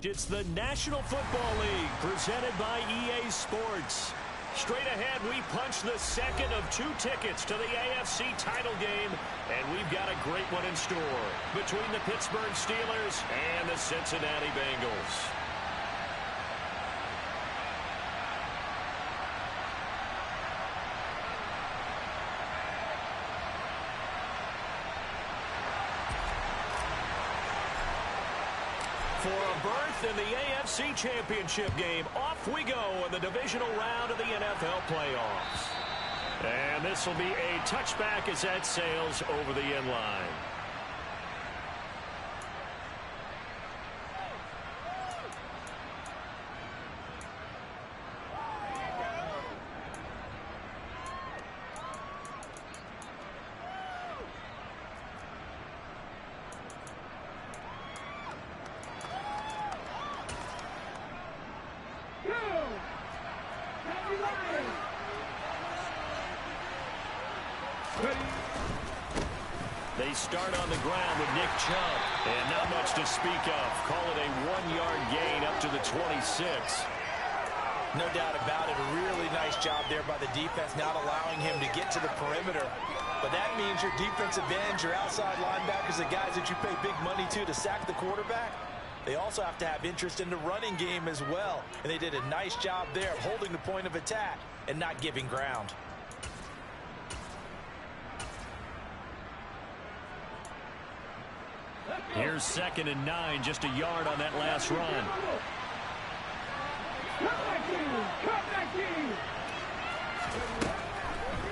It's the National Football League presented by EA Sports. Straight ahead, we punch the second of 2 tickets to the AFC title game, and we've got a great one in store between the Pittsburgh Steelers and the Cincinnati Bengals. For a berth in the AFC Championship game, off we go in the divisional round of the NFL playoffs. And this will be a touchback as that sails over the end line. They start on the ground with Nick Chubb, and not much to speak of. Call it a 1-yard gain up to the 26. No doubt about it. A really nice job there by the defense, not allowing him to get to the perimeter. But that means your defensive ends, your outside linebackers, the guys that you pay big money to sack the quarterback, they also have to have interest in the running game as well. And they did a nice job there of holding the point of attack and not giving ground. Here's 2nd and 9, just a yard on that last run.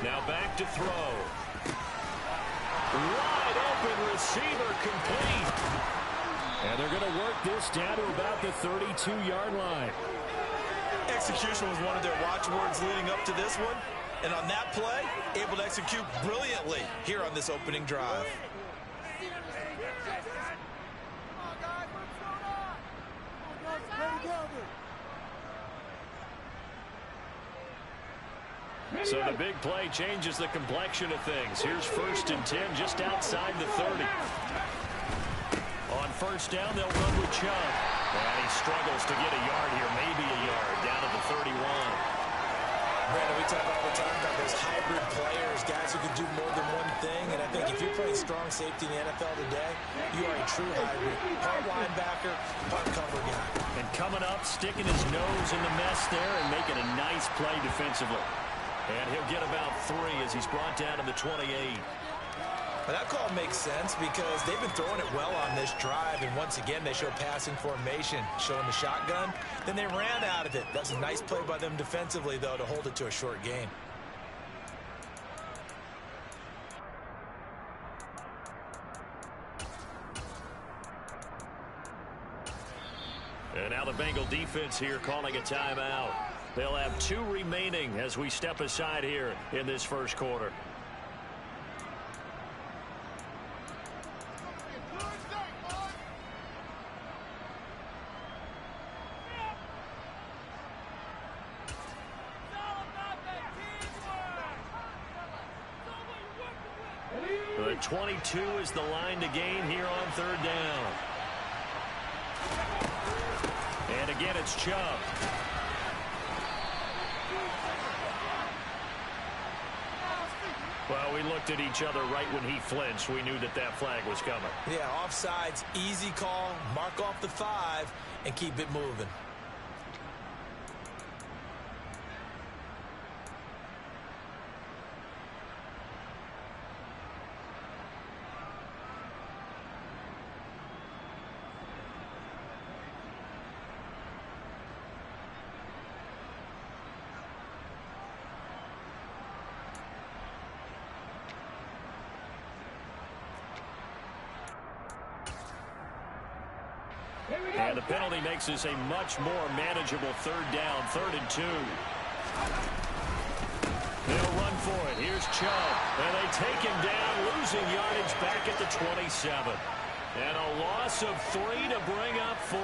Now back to throw. Wide open receiver complete. And they're going to work this down to about the 32-yard line. Execution was one of their watchwords leading up to this one. And on that play, able to execute brilliantly here on this opening drive. So the big play changes the complexion of things. Here's 1st and 10 just outside the 30. On 1st down, they'll run with Chubb. And he struggles to get a yard here, maybe a yard, down at the 31. Brandon, we talk all the time about those hybrid players, guys who can do more than one thing. And I think if you're playing strong safety in the NFL today, you are a true hybrid. Part linebacker, part cover guy. And coming up, sticking his nose in the mess there and making a nice play defensively. And he'll get about 3 as he's brought down to the 28. Well, that call makes sense because they've been throwing it well on this drive. And once again, they show passing formation, showing the shotgun. Then they ran out of it. That's a nice play by them defensively, though, to hold it to a short gain. And now the Bengal defense here calling a timeout. They'll have 2 remaining as we step aside here in this first quarter. The 22 is the line to gain here on 3rd down. And again, it's Chubb. Well, we looked at each other right when he flinched. We knew that that flag was coming. Yeah, offsides, easy call, mark off the 5, and keep it moving. And the penalty makes this a much more manageable 3rd down, 3rd and 2. They'll run for it. Here's Chubb. And they take him down, losing yardage back at the 27. And a loss of 3 to bring up 4.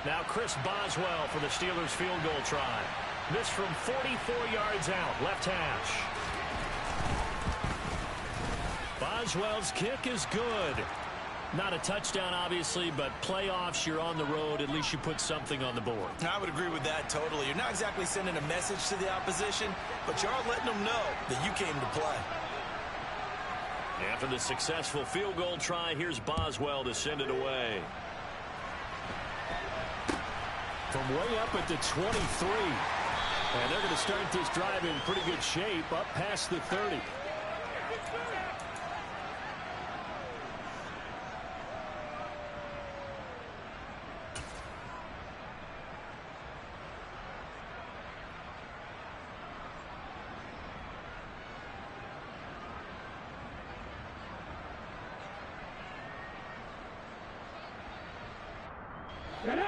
Now Chris Boswell for the Steelers field goal try. This from 44 yards out, left hash. Boswell's kick is good. Not a touchdown, obviously, but playoffs, you're on the road. At least you put something on the board. I would agree with that totally. You're not exactly sending a message to the opposition, but you are letting them know that you came to play. After the successful field goal try, here's Boswell to send it away. From way up at the 23. And they're going to start this drive in pretty good shape, up past the 30.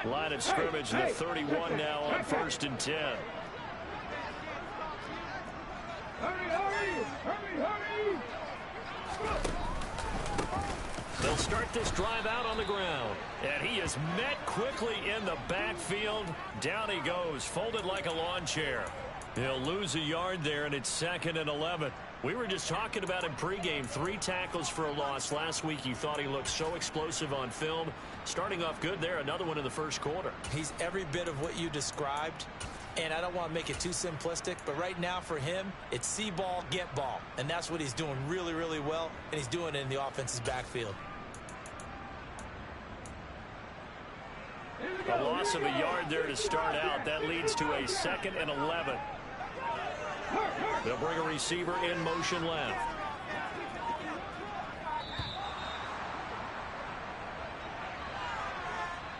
Line of scrimmage, the 31 now on 1st and 10. They'll start this drive out on the ground. And he is met quickly in the backfield. Down he goes, folded like a lawn chair. He'll lose a yard there, and it's 2nd and 11. We were just talking about him pregame. 3 tackles for a loss. Last week he thought he looked so explosive on film. Starting off good there. Another one in the first quarter. He's every bit of what you described. And I don't want to make it too simplistic, but right now for him, it's see ball, get ball. And that's what he's doing really, really well, and he's doing it in the offense's backfield. A loss of a yard there to start out. That leads to a 2nd and 11. They'll bring a receiver in motion left.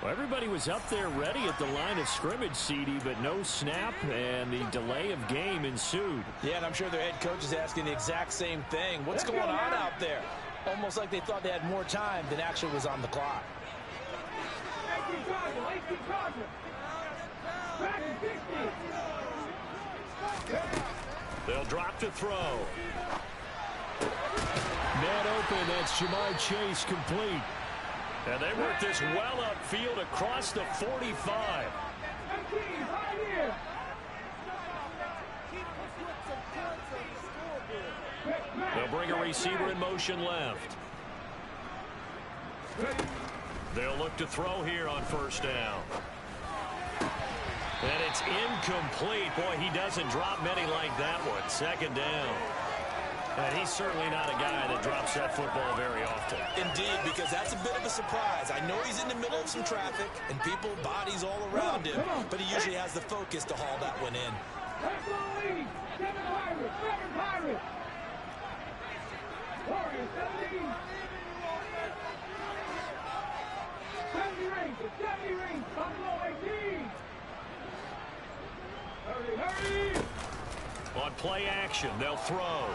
Well, everybody was up there ready at the line of scrimmage, CD, but no snap, and the delay of game ensued. Yeah, and I'm sure their head coach is asking the exact same thing. What's going on out there? Almost like they thought they had more time than actually was on the clock. They'll drop to throw. Man open, that's Jamar Chase complete. And they work this well upfield across the 45. They'll bring a receiver in motion left. They'll look to throw here on 1st down. And it's incomplete. Boy, he doesn't drop many like that one. 2nd down. And he's certainly not a guy that drops that football very often. Indeed, because that's a bit of a surprise. I know he's in the middle of some traffic and people, bodies all around him, but he usually has the focus to haul that one in. On play action, they'll throw.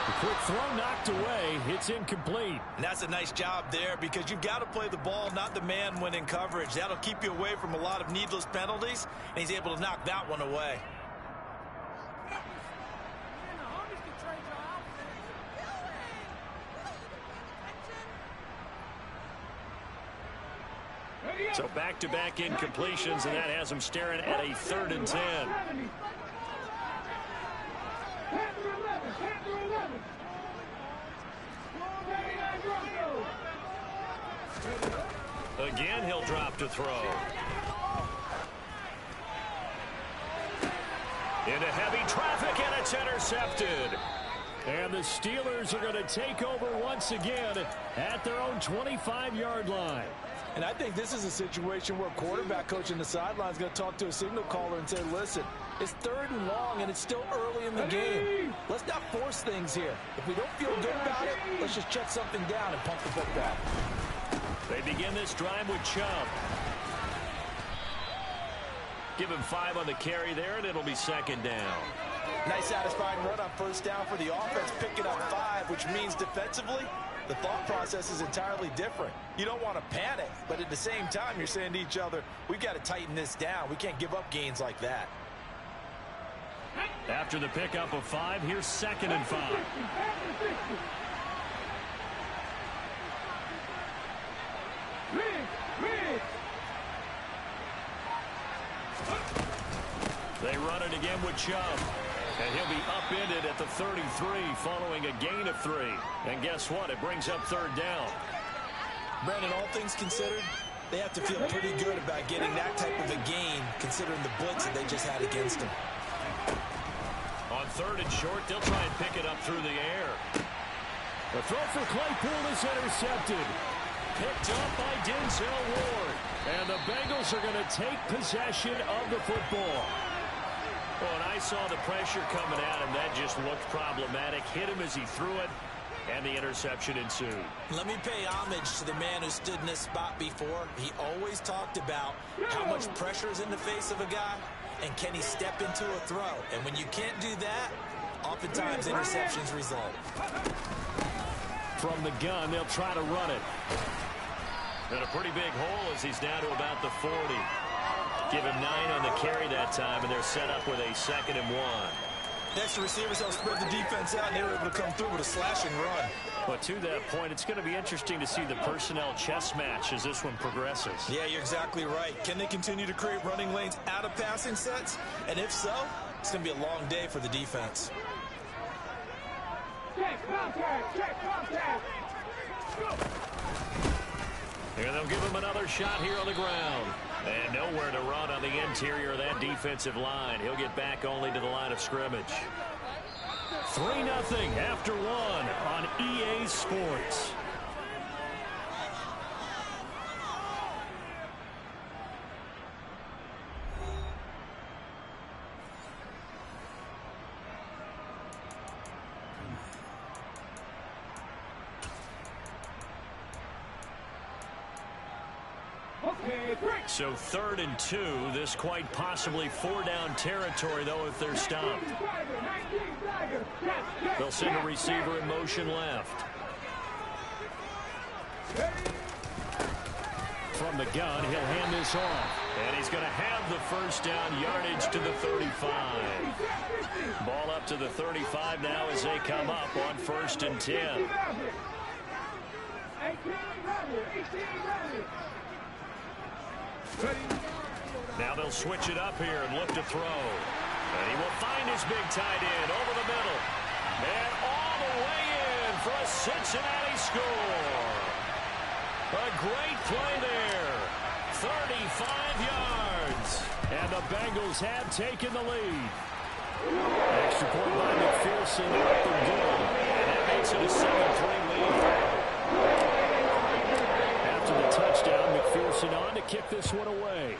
The quick throw knocked away. It's incomplete. And that's a nice job there because you've got to play the ball, not the man when in coverage. That'll keep you away from a lot of needless penalties, and he's able to knock that one away. So back-to-back incompletions, and that has him staring at a 3rd and 10. Again, he'll drop to throw. Into heavy traffic, and it's intercepted. And the Steelers are going to take over once again at their own 25-yard line. And I think this is a situation where quarterback coach in the sideline is going to talk to a signal caller and say, listen, it's 3rd and long, and it's still early in the game. Let's not force things here. If we don't feel good about it, let's just check something down and pump the football. They begin this drive with Chubb. Give him 5 on the carry there, and it'll be 2nd down. Nice satisfying run on 1st down for the offense, picking up 5, which means defensively, the thought process is entirely different. You don't want to panic, but at the same time, you're saying to each other, we've got to tighten this down. We can't give up gains like that. After the pickup of 5, here's 2nd and 5. They run it again with Chubb. And he'll be upended at the 33 following a gain of 3. And guess what? It brings up third down. Brandon, all things considered, they have to feel pretty good about getting that type of a gain considering the blitz that they just had against them. On third and short, they'll try and pick it up through the air. The throw for Claypool is intercepted. Picked up by Denzel Ward. And the Bengals are going to take possession of the football. Well, and I saw the pressure coming at him. That just looked problematic. Hit him as he threw it, and the interception ensued. Let me pay homage to the man who stood in this spot before. He always talked about how much pressure is in the face of a guy, and can he step into a throw. And when you can't do that, oftentimes interceptions result. From the gun, they'll try to run it. And a pretty big hole as he's down to about the 40. Give him 9 on the carry that time, and they're set up with a 2nd and 1. Next, the receivers help spread the defense out, and they were able to come through with a slashing run. But to that point, it's going to be interesting to see the personnel chess match as this one progresses. Yeah, you're exactly right. Can they continue to create running lanes out of passing sets? And if so, it's going to be a long day for the defense. Check contact! Check contact! Here they'll give him another shot here on the ground. And nowhere to run on the interior of that defensive line. He'll get back only to the line of scrimmage. 3-0 after 1 on EA Sports. So 3rd and 2. This quite possibly 4-down territory, though, if they're stopped. They'll send a receiver in motion left. From the gun, he'll hand this off. And he's going to have the first down, yardage to the 35. Ball up to the 35 now as they come up on 1st and 10. Now they'll switch it up here and look to throw. And he will find his big tight end over the middle. And all the way in for a Cincinnati score. A great play there. 35 yards. And the Bengals have taken the lead. Extra point by McPherson up and good. And that makes it a 7-3 lead. After the touchdown, McPherson on to kick this one away.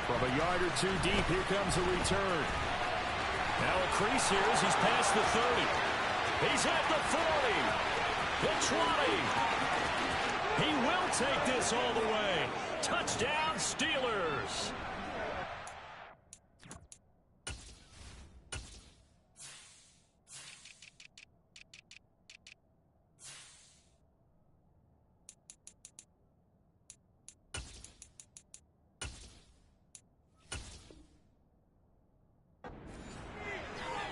From a yard or 2 deep, here comes a return. Now a crease here as he's past the 30. He's at the 40. The 20. He will take this all the way. Touchdown, Steelers.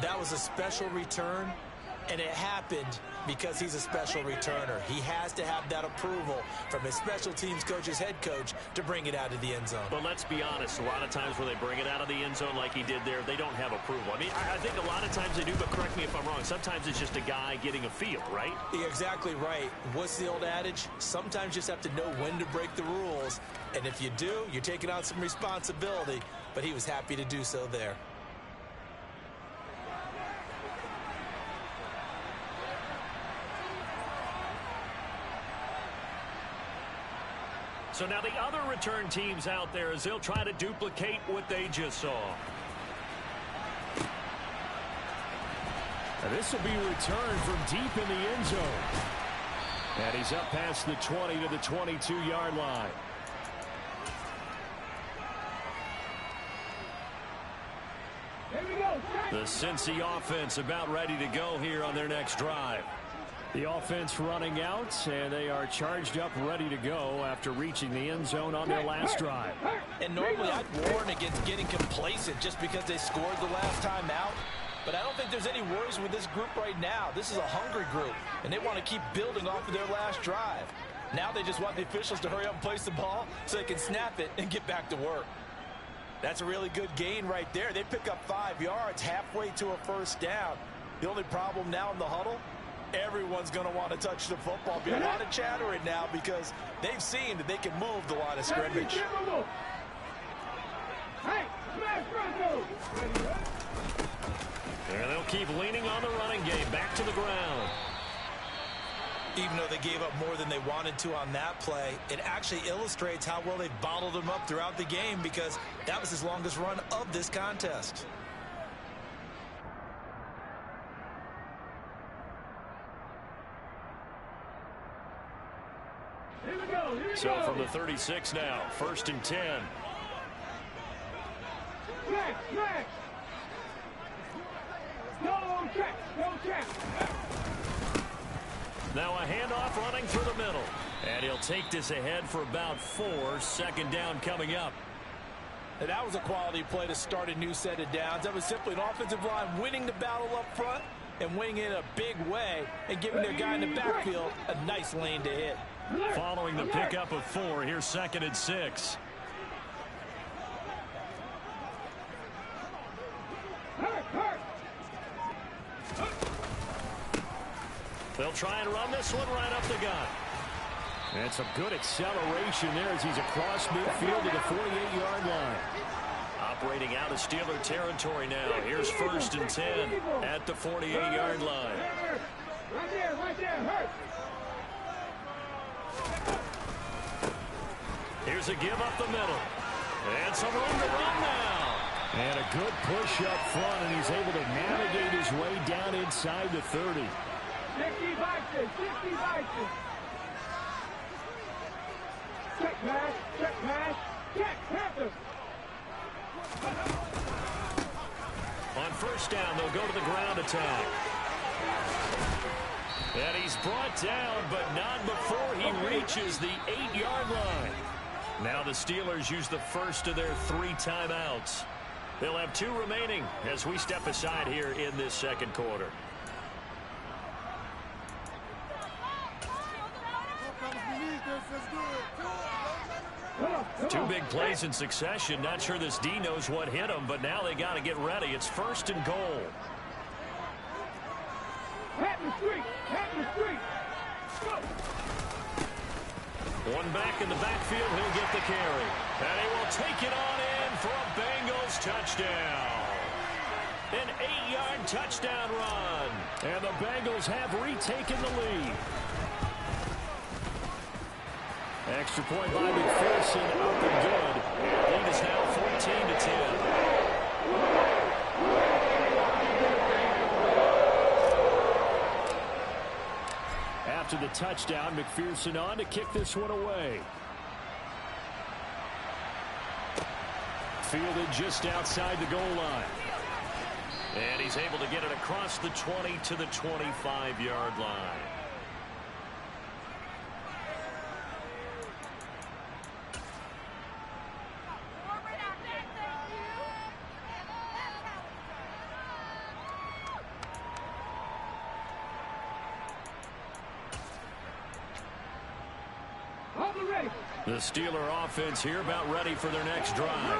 That was a special return, and it happened because he's a special returner. He has to have that approval from his special teams coach's head coach to bring it out of the end zone. But let's be honest, a lot of times when they bring it out of the end zone like he did there, they don't have approval. I mean, I think a lot of times they do, but correct me if I'm wrong. Sometimes it's just a guy getting a feel, right? You're exactly right. What's the old adage? Sometimes you just have to know when to break the rules, and if you do, you're taking on some responsibility, but he was happy to do so there. So now the other return teams out there as they'll try to duplicate what they just saw. And this will be returned from deep in the end zone. And he's up past the 20 to the 22-yard line. The Cincy offense about ready to go here on their next drive. The offense running out, and they are charged up, ready to go after reaching the end zone on their last drive. And normally I'd warn against getting complacent just because they scored the last time out. But I don't think there's any worries with this group right now. This is a hungry group, and they want to keep building off of their last drive. Now they just want the officials to hurry up and place the ball so they can snap it and get back to work. That's a really good gain right there. They pick up 5 yards halfway to a first down. The only problem now in the huddle, everyone's going to want to touch the football. Be a lot of chattering now because they've seen that they can move the line of scrimmage. And they'll keep leaning on the running game. Back to the ground. Even though they gave up more than they wanted to on that play, it actually illustrates how well they bottled them up throughout the game because that was his longest run of this contest. So from the 36 now, 1st and 10. Now a handoff running through the middle. And he'll take this ahead for about 4. 2nd down coming up. And that was a quality play to start a new set of downs. That was simply an offensive line winning the battle up front and winning it in a big way and giving their guy in the backfield a nice lane to hit. Following the pickup of 4, here's 2nd and 6. They'll try and run this one right up the gut. And some good acceleration there as he's across midfield to the 48-yard line. Operating out of Steeler territory now. Here's 1st and 10 at the 48-yard line. Right there, hurt. Here's a give up the middle. And some room to run now. And a good push up front, and he's able to navigate his way down inside the 30. 60 boxes. Check pass, check, Panthers. On 1st down, they'll go to the ground attack. And he's brought down, but not before he reaches the 8-yard line. Now the Steelers use the first of their 3 timeouts. They'll have 2 remaining as we step aside here in this 2nd quarter. Two big plays in succession. Not sure this D knows what hit him, but now they got to get ready. It's 1st and goal. One back in the backfield. He'll get the carry. And he will take it on in for a Bengals touchdown. An 8-yard touchdown run. And the Bengals have retaken the lead. Extra point by McPherson, up and good. Lead is now 14-10. After the touchdown, McPherson on to kick this one away. Fielded just outside the goal line. And he's able to get it across the 20 to the 25-yard line. The Steeler offense here about ready for their next drive.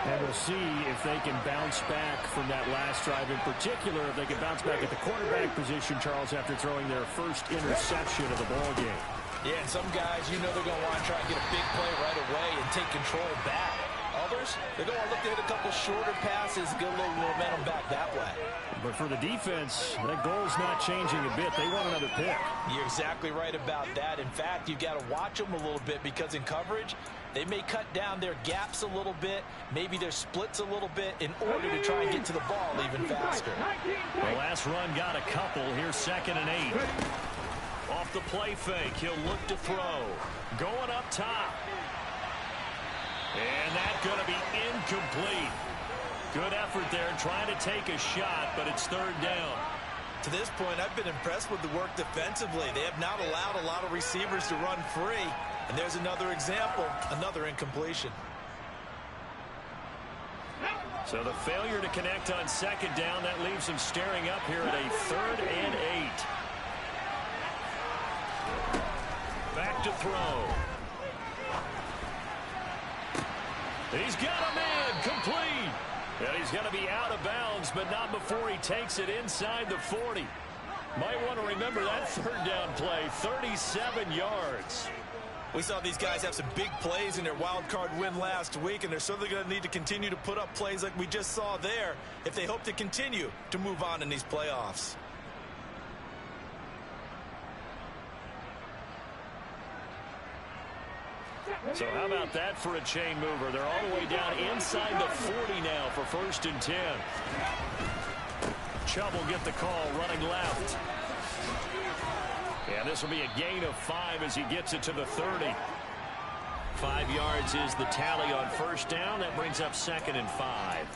And we'll see if they can bounce back from that last drive in particular, if they can bounce back at the quarterback position, Charles, after throwing their first interception of the ball game. Yeah, and some guys, you know they're going to want to try and get a big play right away and take control back. Others, they're going to want to look to hit a couple shorter passes, get a little momentum back that way. But for the defense, that goal's not changing a bit. They want another pick. You're exactly right about that. In fact, you've got to watch them a little bit because in coverage, they may cut down their gaps a little bit, maybe their splits a little bit in order to try and get to the ball even faster. The last run got a couple. Here's 2nd and 8. Off the play fake, he'll look to throw. Going up top. And that's going to be incomplete. Good effort there trying to take a shot, but it's 3rd down. To this point, I've been impressed with the work defensively. They have not allowed a lot of receivers to run free. And there's another example, another incompletion. So the failure to connect on 2nd down, that leaves them staring up here at a 3rd and 8. Back to throw. He's got a man complete. And he's going to be out of bounds, but not before he takes it inside the 40. Might want to remember that third down play, 37 yards. We saw these guys have some big plays in their wild card win last week, and they're certainly going to need to continue to put up plays like we just saw there if they hope to continue to move on in these playoffs. So how about that for a chain mover? They're all the way down inside the 40 now for 1st and 10. Chubb will get the call running left. And this will be a gain of 5 as he gets it to the 30. 5 yards is the tally on 1st down. That brings up 2nd and 5.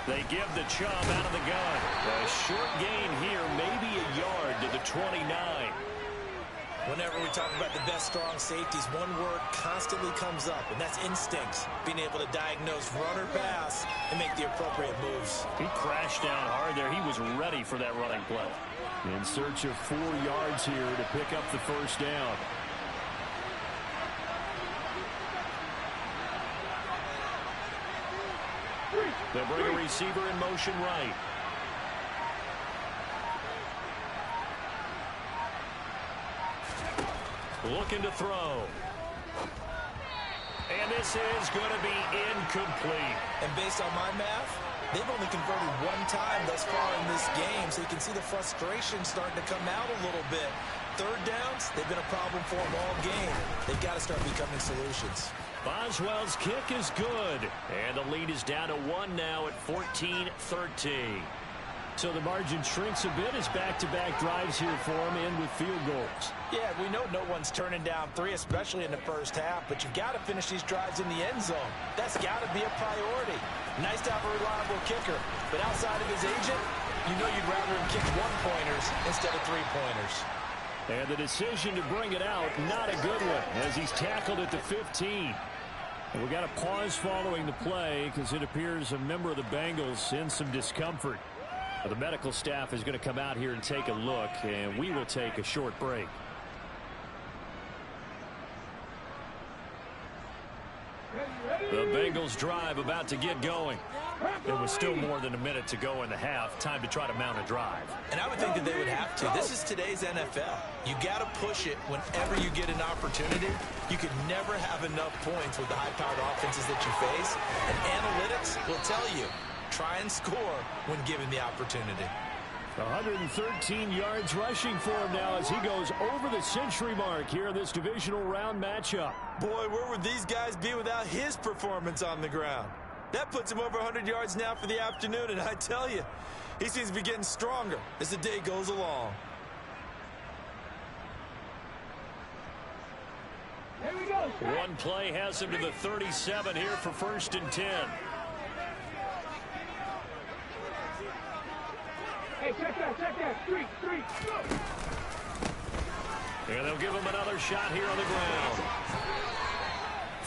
They give the Chubb out of the gun. A short gain here, maybe a yard to the 29. Whenever we talk about the best strong safeties, one word constantly comes up, and that's instincts. Being able to diagnose run or pass and make the appropriate moves. He crashed down hard there. He was ready for that running play. In search of 4 yards here to pick up the 1st down. They'll bring a receiver in motion right. Looking to throw. And this is going to be incomplete. And based on my math, they've only converted 1 time thus far in this game, so you can see the frustration starting to come out a little bit. 3rd downs, they've been a problem for them all game. They've got to start becoming solutions. Boswell's kick is good. And the lead is down to 1 now at 14-13. So the margin shrinks a bit as back-to-back drives here for him, in with field goals. Yeah, we know no one's turning down 3, especially in the 1st half, but you've got to finish these drives in the end zone. That's got to be a priority. Nice to have a reliable kicker, but outside of his agent, you know you'd rather him kick 1-pointers instead of 3-pointers. And the decision to bring it out, not a good one, as he's tackled at the 15. And we got a pause following the play because it appears a member of the Bengals in some discomfort. The medical staff is going to come out here and take a look, and we will take a short break. The Bengals drive about to get going. There was still more than a minute to go in the half. Time to try to mount a drive. And I would think that they would have to. This is today's NFL. You got to push it whenever you get an opportunity. You could never have enough points with the high-powered offenses that you face. And analytics will tell you, try and score when given the opportunity. 113 yards rushing for him now as he goes over the century mark here in this divisional round matchup. Boy, where would these guys be without his performance on the ground? That puts him over 100 yards now for the afternoon, and I tell you, he seems to be getting stronger as the day goes along. Here we go. One play has him to the 37 here for 1st and 10. Hey, check that. Street, go. And they'll give him another shot here on the ground.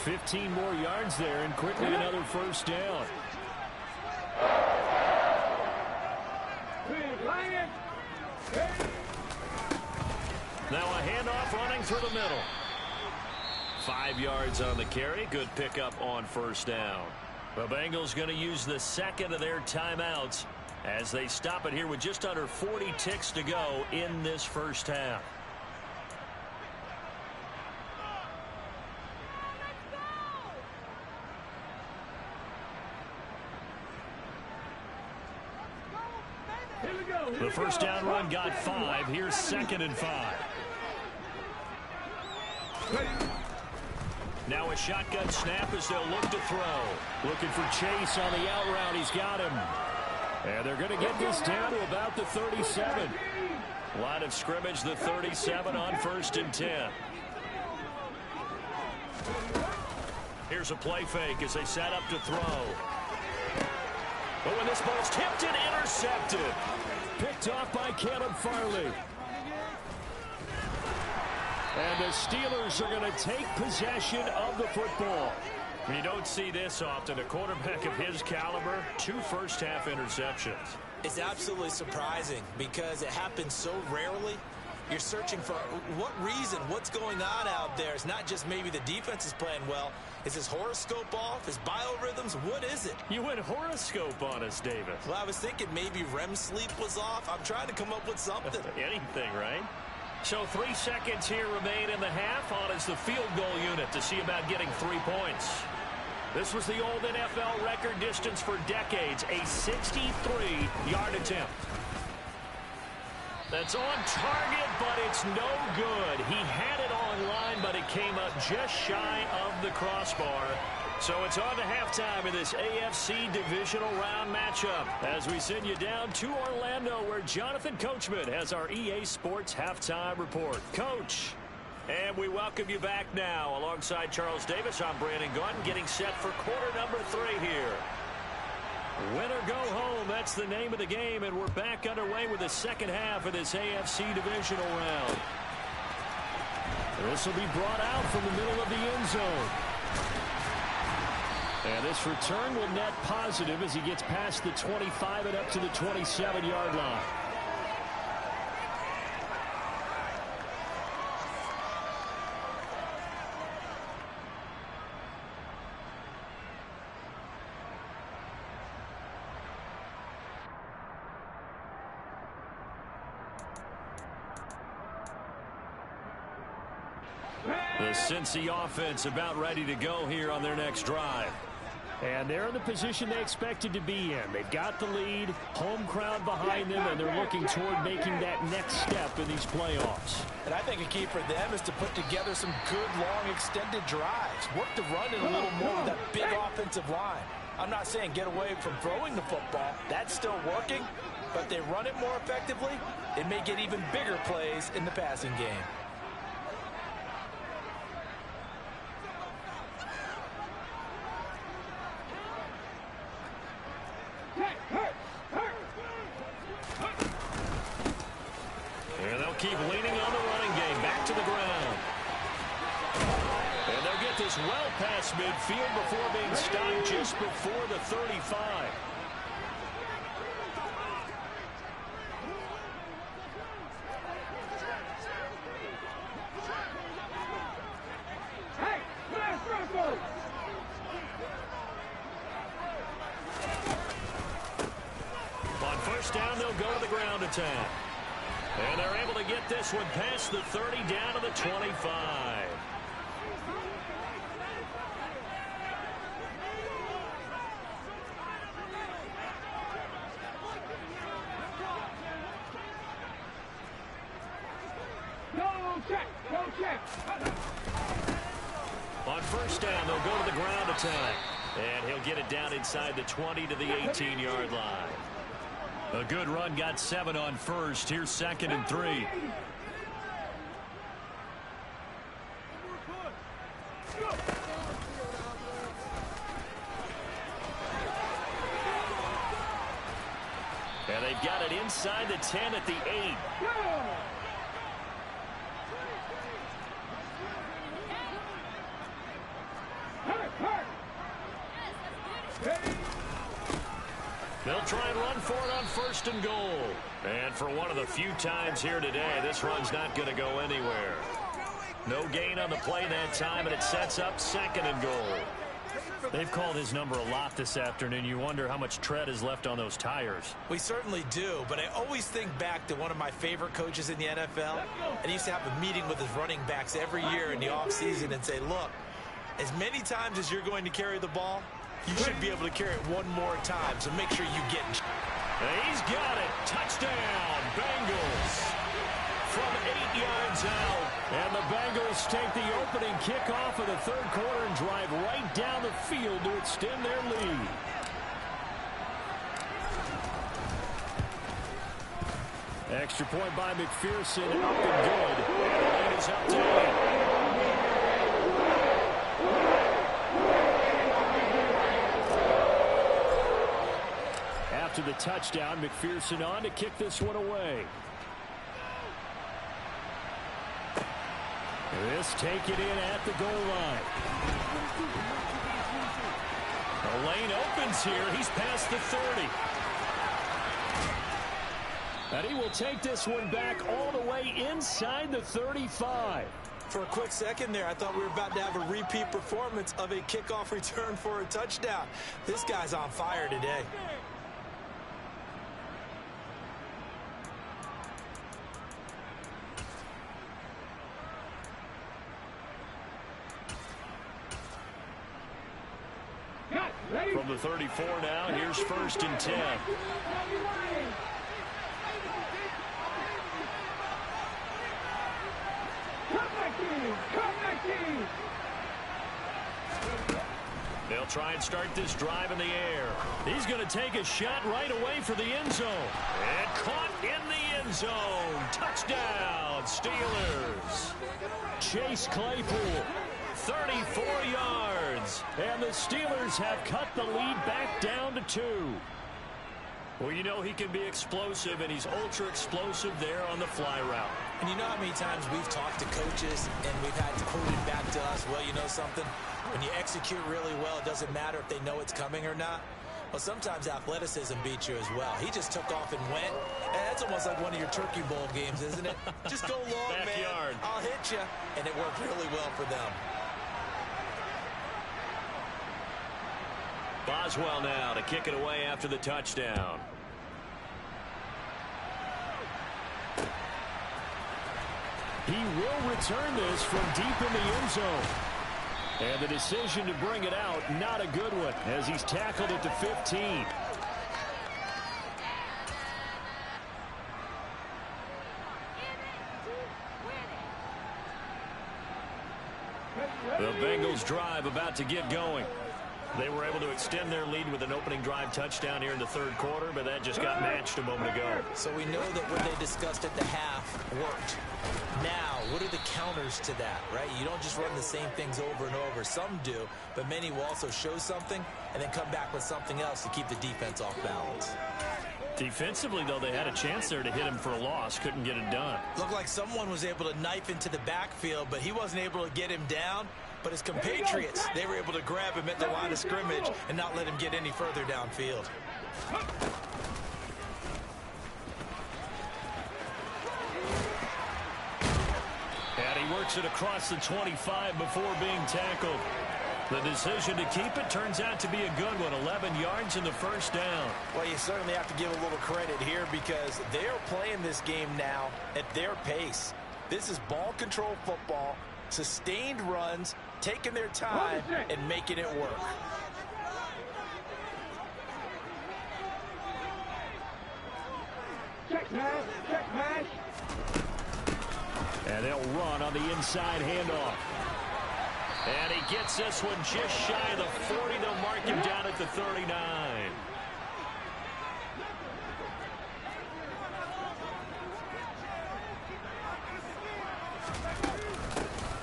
15 more yards there, and quickly another 1st down. Now a handoff running through the middle. 5 yards on the carry. Good pickup on 1st down. The Bengals going to use the 2nd of their timeouts as they stop it here with just under 40 ticks to go in this 1st half. The 1st down run got 5. Here's 2nd and 5. Now a shotgun snap as they'll look to throw. Looking for Chase on the out route. He's got him. And they're going to get this down to about the 37. Line of scrimmage, the 37 on 1st and 10. Here's a play fake as they set up to throw. But when this ball's tipped and intercepted. Picked off by Caleb Farley. And the Steelers are going to take possession of the football. You don't see this often. A quarterback of his caliber, 2 first-half interceptions. It's absolutely surprising because it happens so rarely. You're searching for what reason, what's going on out there. It's not just maybe the defense is playing well. Is his horoscope off? His biorhythms? What is it? You went horoscope on us, Davis. Well, I was thinking maybe REM sleep was off. I'm trying to come up with something. Anything, right? So 3 seconds here remain in the half. On is the field goal unit to see about getting 3 points. This was the old NFL record distance for decades, a 63-yard attempt. That's on target, but it's no good. He had it on line, but it came up just shy of the crossbar. So it's on to halftime in this AFC divisional round matchup as we send you down to Orlando where Jonathan Coachman has our EA Sports halftime report. Coach. And we welcome you back now. Alongside Charles Davis, I'm Brandon Gunn, getting set for quarter number 3 here. Win or go home, that's the name of the game, and we're back underway with the second half of this AFC divisional round. This will be brought out from the middle of the end zone. And this return will net positive as he gets past the 25 and up to the 27-yard line. The Cincy offense about ready to go here on their next drive. And they're in the position they expected to be in. They've got the lead, home crowd behind them, and they're looking toward making that next step in these playoffs. And I think a key for them is to put together some good, long, extended drives. Work the run in a little more with that big offensive line. I'm not saying get away from throwing the football. That's still working. But they run it more effectively, they may get even bigger plays in the passing game. And they'll keep leaning on the running game. Back to the ground. And they'll get this well past midfield before being stopped just before the 35. On first down, they'll go to the ground attack. And they're able to get this one past the 30 down to the 25. Go check. On first down, they'll go to the ground attack. And he'll get it down inside the 20 to the 18-yard line. A good run, got 7 on first. Here's 2nd and 3. And they've got it inside the 10 at the 8. They'll try and run for it on 1st and goal. And for one of the few times here today, this run's not going to go anywhere. No gain on the play that time, and it sets up 2nd and goal. They've called his number a lot this afternoon. You wonder how much tread is left on those tires. We certainly do, but I always think back to one of my favorite coaches in the NFL. And he used to have a meeting with his running backs every year in the offseason and say, look, as many times as you're going to carry the ball, you should be able to carry it one more time, so make sure you get it. He's got it. Touchdown, Bengals. From 8 yards out. And the Bengals take the opening kickoff of the 3rd quarter and drive right down the field to extend their lead. Extra point by McPherson, up and good. The lead is up to 8. After the touchdown, McPherson on to kick this one away. This take it in at the goal line. The lane opens here. He's past the 30. And he will take this one back all the way inside the 35. For a quick second there, I thought we were about to have a repeat performance of a kickoff return for a touchdown. This guy's on fire today. From the 34 now, here's 1st and 10. They'll try and start this drive in the air. He's going to take a shot right away for the end zone. And caught in the end zone. Touchdown, Steelers. Chase Claypool, 34 yards. And the Steelers have cut the lead back down to 2. Well, you know he can be explosive, and he's ultra explosive there on the fly route. And you know how many times we've talked to coaches and we've had to quote it back to us, well, you know something? When you execute really well, it doesn't matter if they know it's coming or not. Well, sometimes athleticism beats you as well. He just took off and went. And that's almost like one of your Turkey Bowl games, isn't it? Just go long, Backyard. man. I'll hit you. And it worked really well for them. Boswell now to kick it away after the touchdown. He will return this from deep in the end zone. And the decision to bring it out, not a good one, as he's tackled at the 15. The Bengals drive about to get going. They were able to extend their lead with an opening drive touchdown here in the 3rd quarter, but that just got matched a moment ago. So we know that what they discussed at the half worked. Now, what are the counters to that, right? You don't just run the same things over and over. Some do, but many will also show something and then come back with something else to keep the defense off balance. Defensively, though, they had a chance there to hit him for a loss. Couldn't get it done. Looked like someone was able to knife into the backfield, but he wasn't able to get him down. But his compatriots, they were able to grab him at the line of scrimmage and not let him get any further downfield. And he works it across the 25 before being tackled. The decision to keep it turns out to be a good one. 11 yards in the 1st down. Well, you certainly have to give a little credit here because they are playing this game now at their pace. This is ball control football, sustained runs, taking their time and making it work. Check pass, check pass. And they'll run on the inside handoff. And he gets this one just shy of the 40. They'll mark him down at the 39.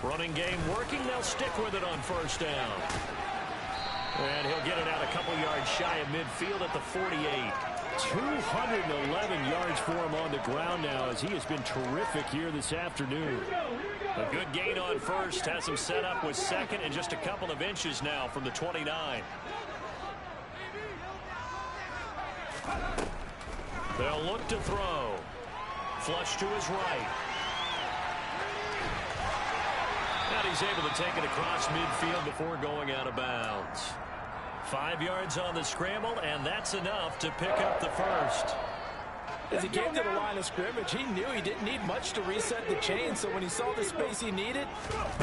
Running game working. They'll stick with it on 1st down. And he'll get it out a couple yards shy of midfield at the 48. 211 yards for him on the ground now as he has been terrific here this afternoon. A good gain on 1st. Has him set up with 2nd and just a couple of inches now from the 29. They'll look to throw. Flush to his right. And he's able to take it across midfield before going out of bounds. 5 yards on the scramble, and that's enough to pick up the 1st. As he came to the line of scrimmage, he knew he didn't need much to reset the chain, so when he saw the space he needed,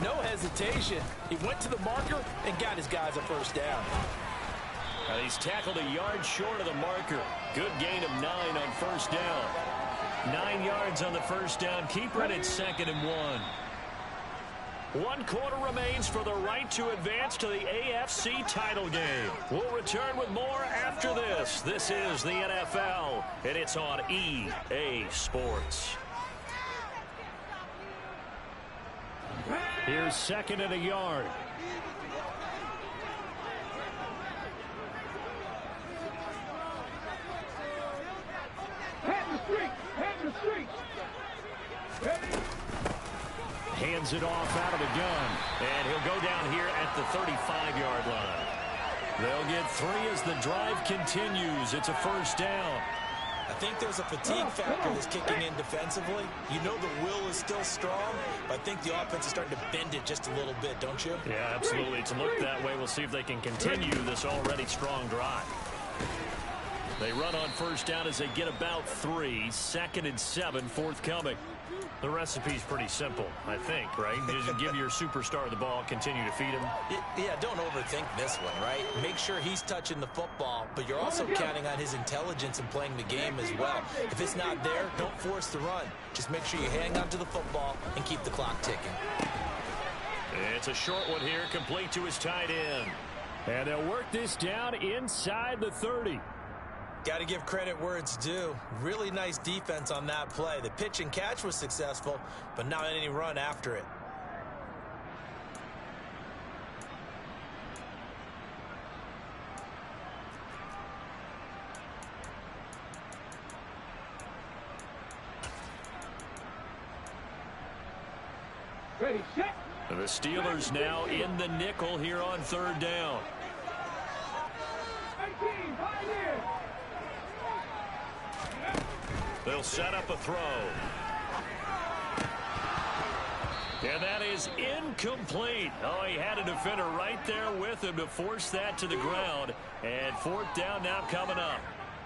no hesitation. He went to the marker and got his guys a 1st down. And he's tackled a yard short of the marker. Good gain of 9 on 1st down. 9 yards on the 1st down. Keeper it at 2nd and 1. 1 quarter remains for the right to advance to the AFC title game. We'll return with more after this. This is the NFL, and it's on EA Sports. Here's 2nd and a yard. Hands hands it off out of the gun. And he'll go down here at the 35-yard line. They'll get 3 as the drive continues. It's a first down. I think there's a fatigue factor that's kicking in defensively. You know the will is still strong, but I think the offense is starting to bend it just a little bit, don't you? Yeah, absolutely. It's looked that way. We'll see if they can continue this already strong drive. They run on first down as they get about 3. 2nd and 7, forthcoming. The recipe's pretty simple, I think, right? Just give your superstar the ball, continue to feed him. Yeah, don't overthink this one, right? Make sure he's touching the football, but you're also counting on his intelligence in playing the game as well. If it's not there, don't force the run. Just make sure you hang on to the football and keep the clock ticking. It's a short one here, complete to his tight end. And they'll work this down inside the 30. Got to give credit where it's due. Really nice defense on that play. The pitch and catch was successful, but not any run after it. Ready, set. The Steelers now in the nickel here on 3rd down. 19, pioneer. They'll set up a throw. And that is incomplete. Oh, he had a defender right there with him to force that to the ground. And 4th down now coming up.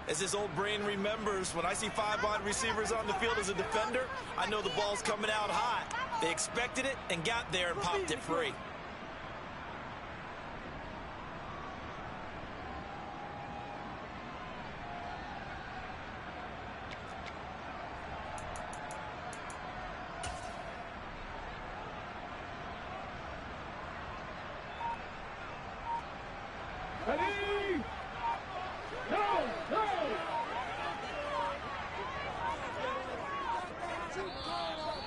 As his old brain remembers, when I see 5 wide receivers on the field as a defender, I know the ball's coming out hot. They expected it and got there and popped it free. Ready. Go, go.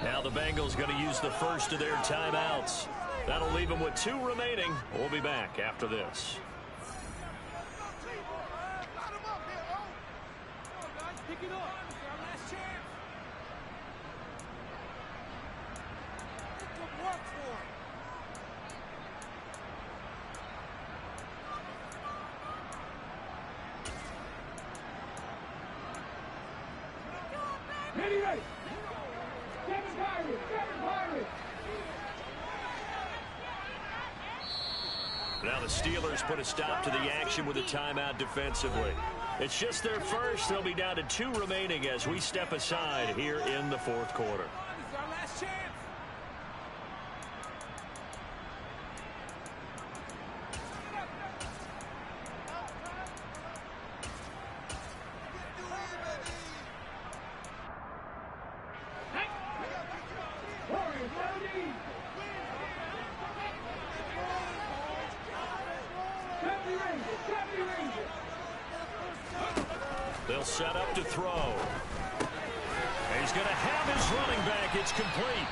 Now the Bengals going to use the first of their timeouts. That'll leave them with 2 remaining. We'll be back after this. Pick it up. It's our last chance. Good work for him. Ready, ready. Seven Pirates. Now the Steelers put a stop to the action with a timeout defensively. It's just their first. They'll be down to 2 remaining as we step aside here in the 4th quarter. It's our last chance. They'll set up to throw. And he's going to have his running back. It's complete.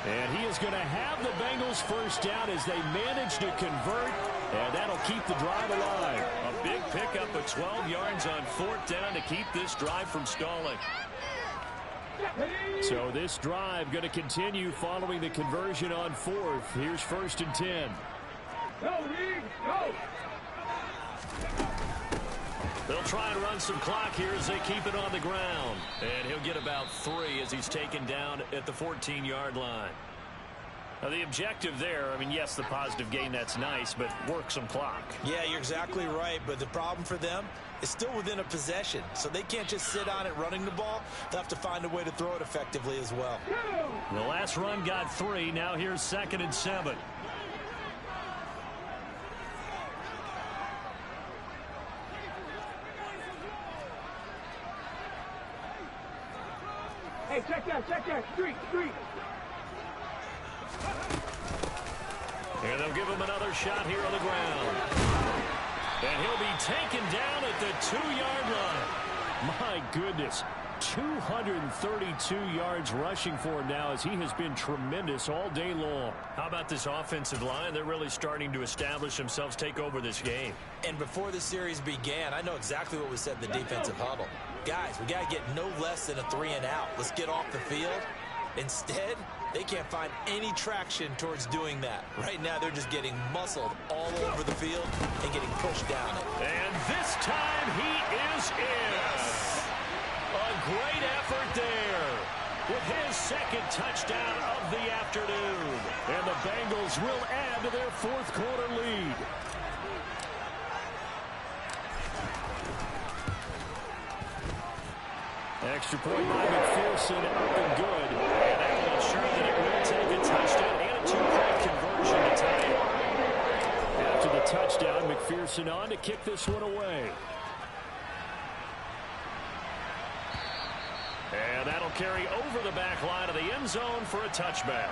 And he is going to have the Bengals first down as they manage to convert. And that'll keep the drive alive. A big pickup of 12 yards on 4th down to keep this drive from stalling. So this drive going to continue following the conversion on 4th. Here's 1st and 10. Go, Reed, go. They'll try and run some clock here as they keep it on the ground. And he'll get about 3 as he's taken down at the 14-yard line. Now the objective there, I mean, yes, the positive gain, that's nice, but work some clock. Yeah, you're exactly right, but the problem for them is still within a possession, so they can't just sit on it running the ball. They'll have to find a way to throw it effectively as well. The last run got 3. Now here's 2nd and 7. Hey, check that. Street. And they'll give him another shot here on the ground. And he'll be taken down at the 2-yard line. My goodness, 232 yards rushing for him now as he has been tremendous all day long. How about this offensive line? They're really starting to establish themselves, take over this game. And before the series began, I know exactly what was said in the defensive huddle. Guys, we got to get no less than a 3 and out. Let's get off the field. Instead, they can't find any traction towards doing that. Right now, they're just getting muscled all over the field and getting pushed down it. And this time he is in. A great effort there with his second touchdown of the afternoon. And the Bengals will add to their fourth quarter lead. Extra point by McPherson, up and good. And that will ensure that it will take a touchdown and a two-point conversion to tie it. After the touchdown, McPherson on to kick this one away. And that'll carry over the back line of the end zone for a touchback.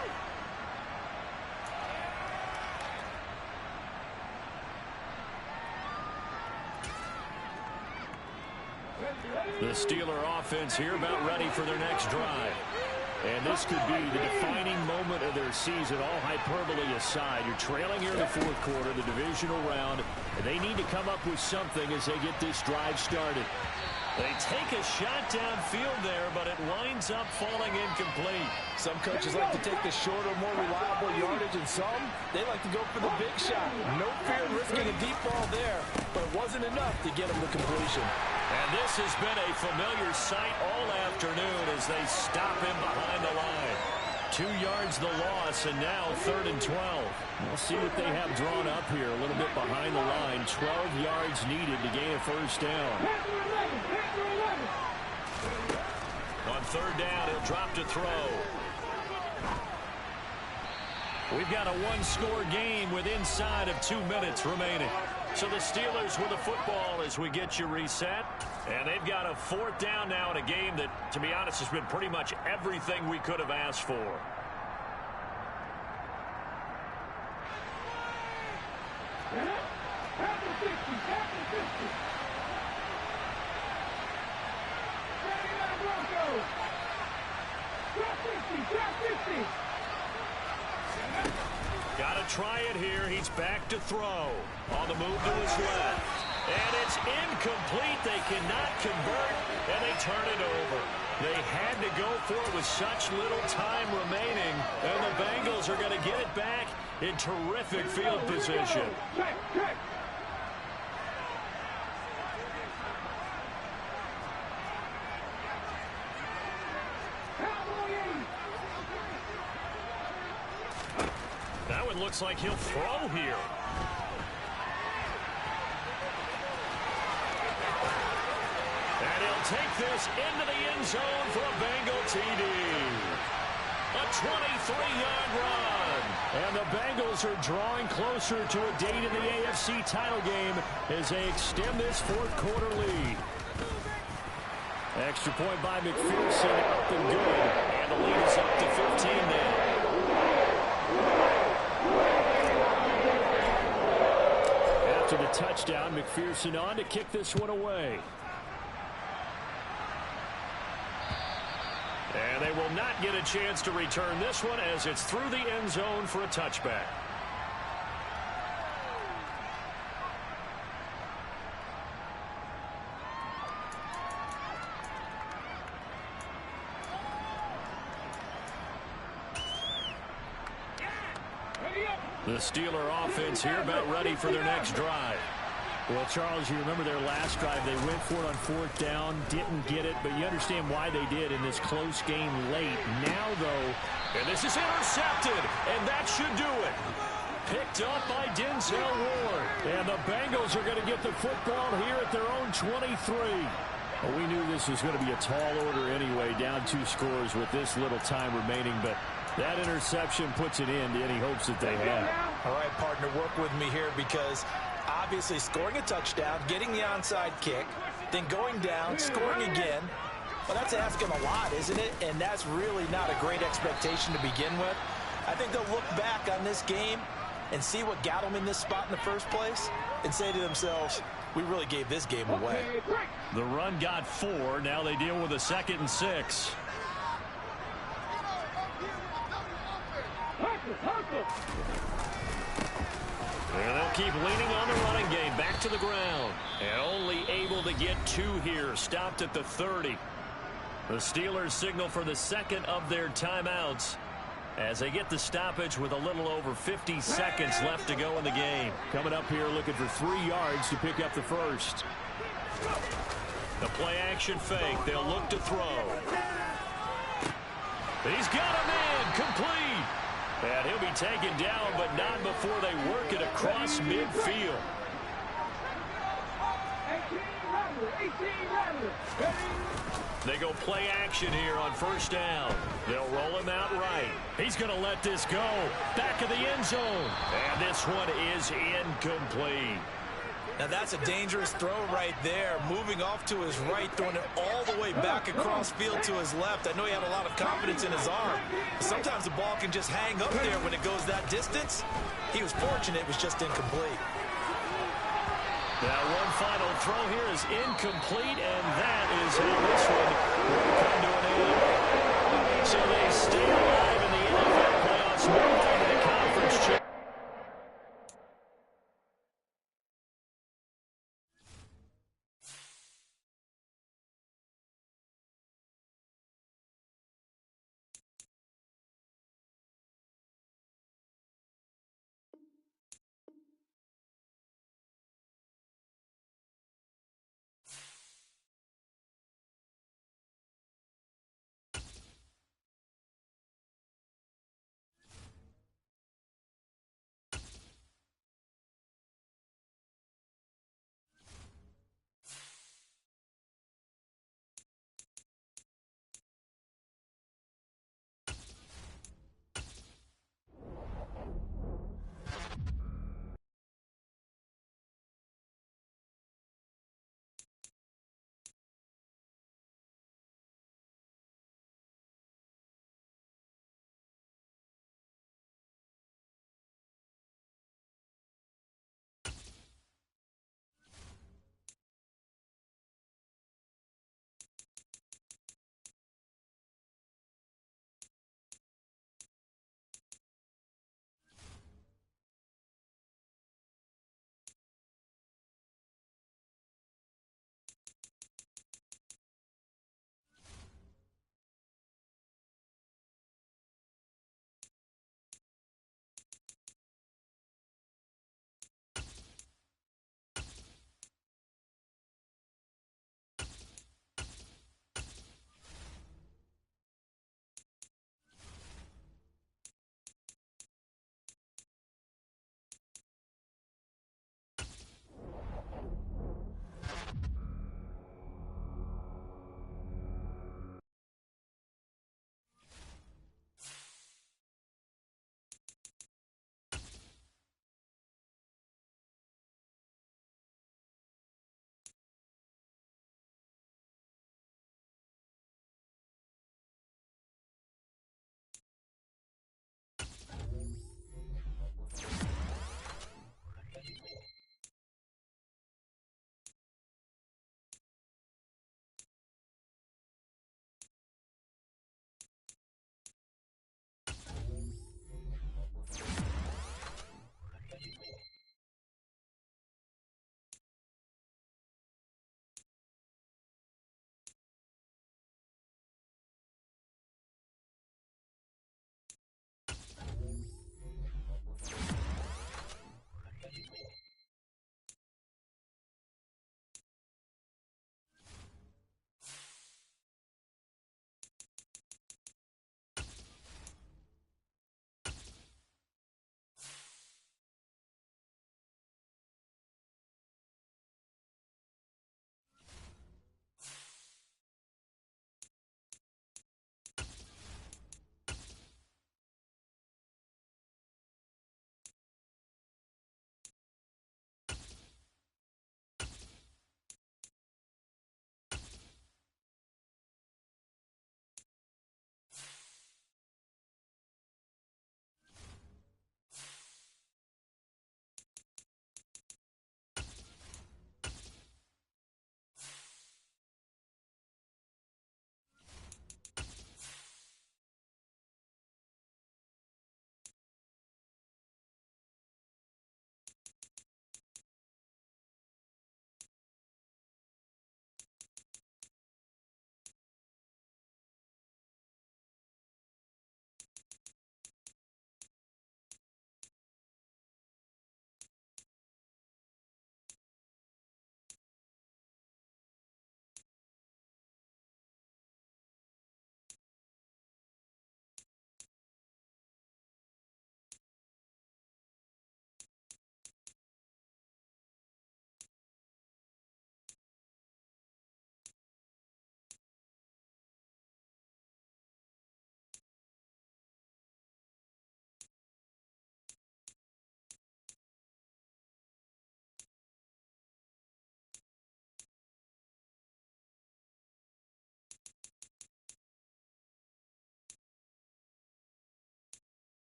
The Steeler offense here about ready for their next drive. And this could be the defining moment of their season, all hyperbole aside. You're trailing here in the fourth quarter, the divisional round, and they need to come up with something as they get this drive started. They take a shot downfield there, but it winds up falling incomplete. Some coaches like to take the shorter, more reliable yardage, and some, they like to go for the big shot. No fear in risking a deep ball there, but it wasn't enough to get them to completion. And this has been a familiar sight all afternoon as they stop him behind the line. 2 yards the loss, and now 3rd and 12. We'll see what they have drawn up here. A little bit behind the line. 12 yards needed to gain a first down. On 3rd down, he'll drop to throw. We've got a one-score game with inside of 2 minutes remaining. So the Steelers with the football as we get you reset. And they've got a 4th down now in a game that, to be honest, has been pretty much everything we could have asked for. Got to try it here. He's back to throw. On the move to his left. And it's incomplete. They cannot convert, and they turn it over. They had to go for it with such little time remaining, and the Bengals are going to get it back in terrific field position. That one looks like he'll throw here. And he'll take this into the end zone for a Bengal TD. A 23-yard run. And the Bengals are drawing closer to a date in the AFC title game as they extend this fourth quarter lead. Extra point by McPherson, up and good. And the lead is up to 15 now. After the touchdown, McPherson on to kick this one away. And they will not get a chance to return this one as it's through the end zone for a touchback. The Steeler offense here about ready for their next drive. Well, Charles, you remember their last drive. They went for it on 4th down, didn't get it, but you understand why they did in this close game late. Now, though, and this is intercepted, and that should do it. Picked up by Denzel Ward. And the Bengals are going to get the football here at their own 23. Well, we knew this was going to be a tall order anyway, down 2 scores with this little time remaining, but that interception puts an end to any hopes that they have. All right, partner, work with me here because obviously scoring a touchdown, getting the onside kick, then going down, scoring again. Well, that's asking a lot, isn't it? And that's really not a great expectation to begin with. I think they'll look back on this game and see what got them in this spot in the first place and say to themselves, we really gave this game away. The run got 4. Now they deal with a 2nd and 6. And they'll keep leaning on the running game. Back to the ground. And only able to get 2 here. Stopped at the 30. The Steelers signal for the 2nd of their timeouts. As they get the stoppage with a little over 50 seconds left to go in the game. Coming up here looking for 3 yards to pick up the first. The play action fake. They'll look to throw. He's got him in. Complete. And he'll be taken down, but not before they work it across midfield. 18 They go play action here on first down. They'll roll him out right. He's going to let this go. Back of the end zone. And this one is incomplete. Now that's a dangerous throw right there. Moving off to his right, throwing it all the way back across field to his left. I know he had a lot of confidence in his arm. But sometimes the ball can just hang up there when it goes that distance. He was fortunate it was just incomplete. Now one final throw here is incomplete, and that is how this one will come to an end. So they stay alive in the NFL playoffs, move on to the conference championship.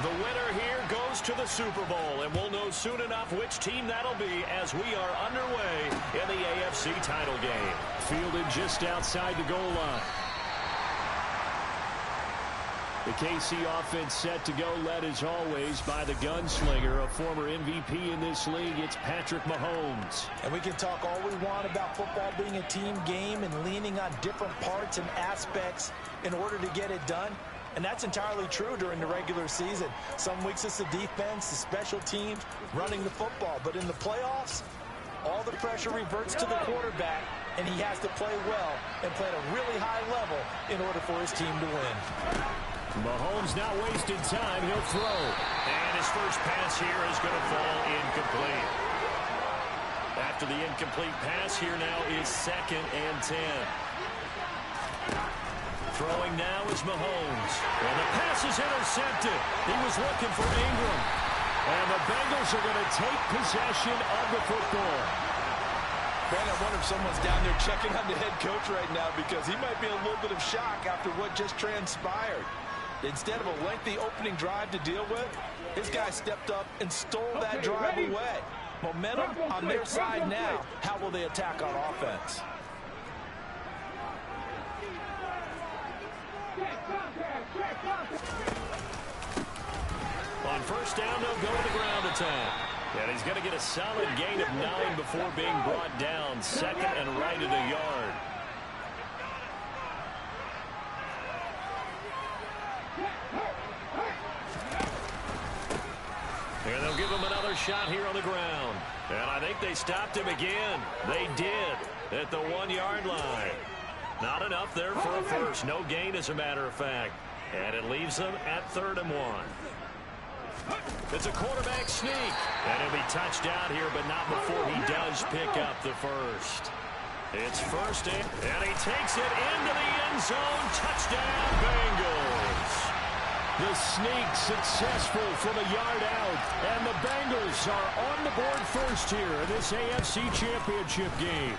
The winner here goes to the Super Bowl, and we'll know soon enough which team that'll be as we are underway in the AFC title game. Fielded just outside the goal line. The KC offense set to go, led as always by the gunslinger, a former MVP in this league. It's Patrick Mahomes. And we can talk all we want about football being a team game and leaning on different parts and aspects in order to get it done. And that's entirely true during the regular season. Some weeks it's the defense, the special teams, running the football. But in the playoffs, all the pressure reverts to the quarterback, and he has to play well and play at a really high level in order for his team to win. Mahomes not wasting time. He'll throw. And his first pass here is going to fall incomplete. After the incomplete pass, here now is 2nd and 10. Throwing now is Mahomes. And the pass is intercepted. He was looking for Ingram. And the Bengals are going to take possession of the football. Man, I wonder if someone's down there checking on the head coach right now because he might be in a little bit of shock after what just transpired. Instead of a lengthy opening drive to deal with, his guy stepped up and stole that drive away. Momentum on their side now. How will they attack on offense? On first down, they'll go to the ground attack. And he's going to get a solid gain of 9 before being brought down. 2nd and right at a yard. And they'll give him another shot here on the ground. And I think they stopped him again. They did at the 1-yard line. Not enough there for a first. No gain, as a matter of fact. And it leaves them at 3rd and 1. It's a quarterback sneak. And he'll be touched out here, but not before he does pick up the first. It's 1st and he takes it into the end zone. Touchdown, Bengals. The sneak successful from a yard out. And the Bengals are on the board first here in this AFC Championship game.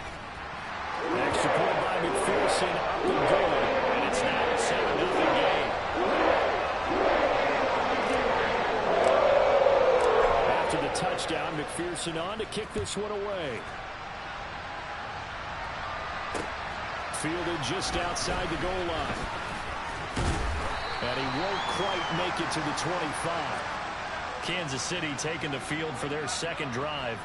Extra point by McPherson, up and good. And it's now a 7-0 game. After the touchdown, McPherson on to kick this one away. Fielded just outside the goal line. And he won't quite make it to the 25. Kansas City taking the field for their 2nd drive.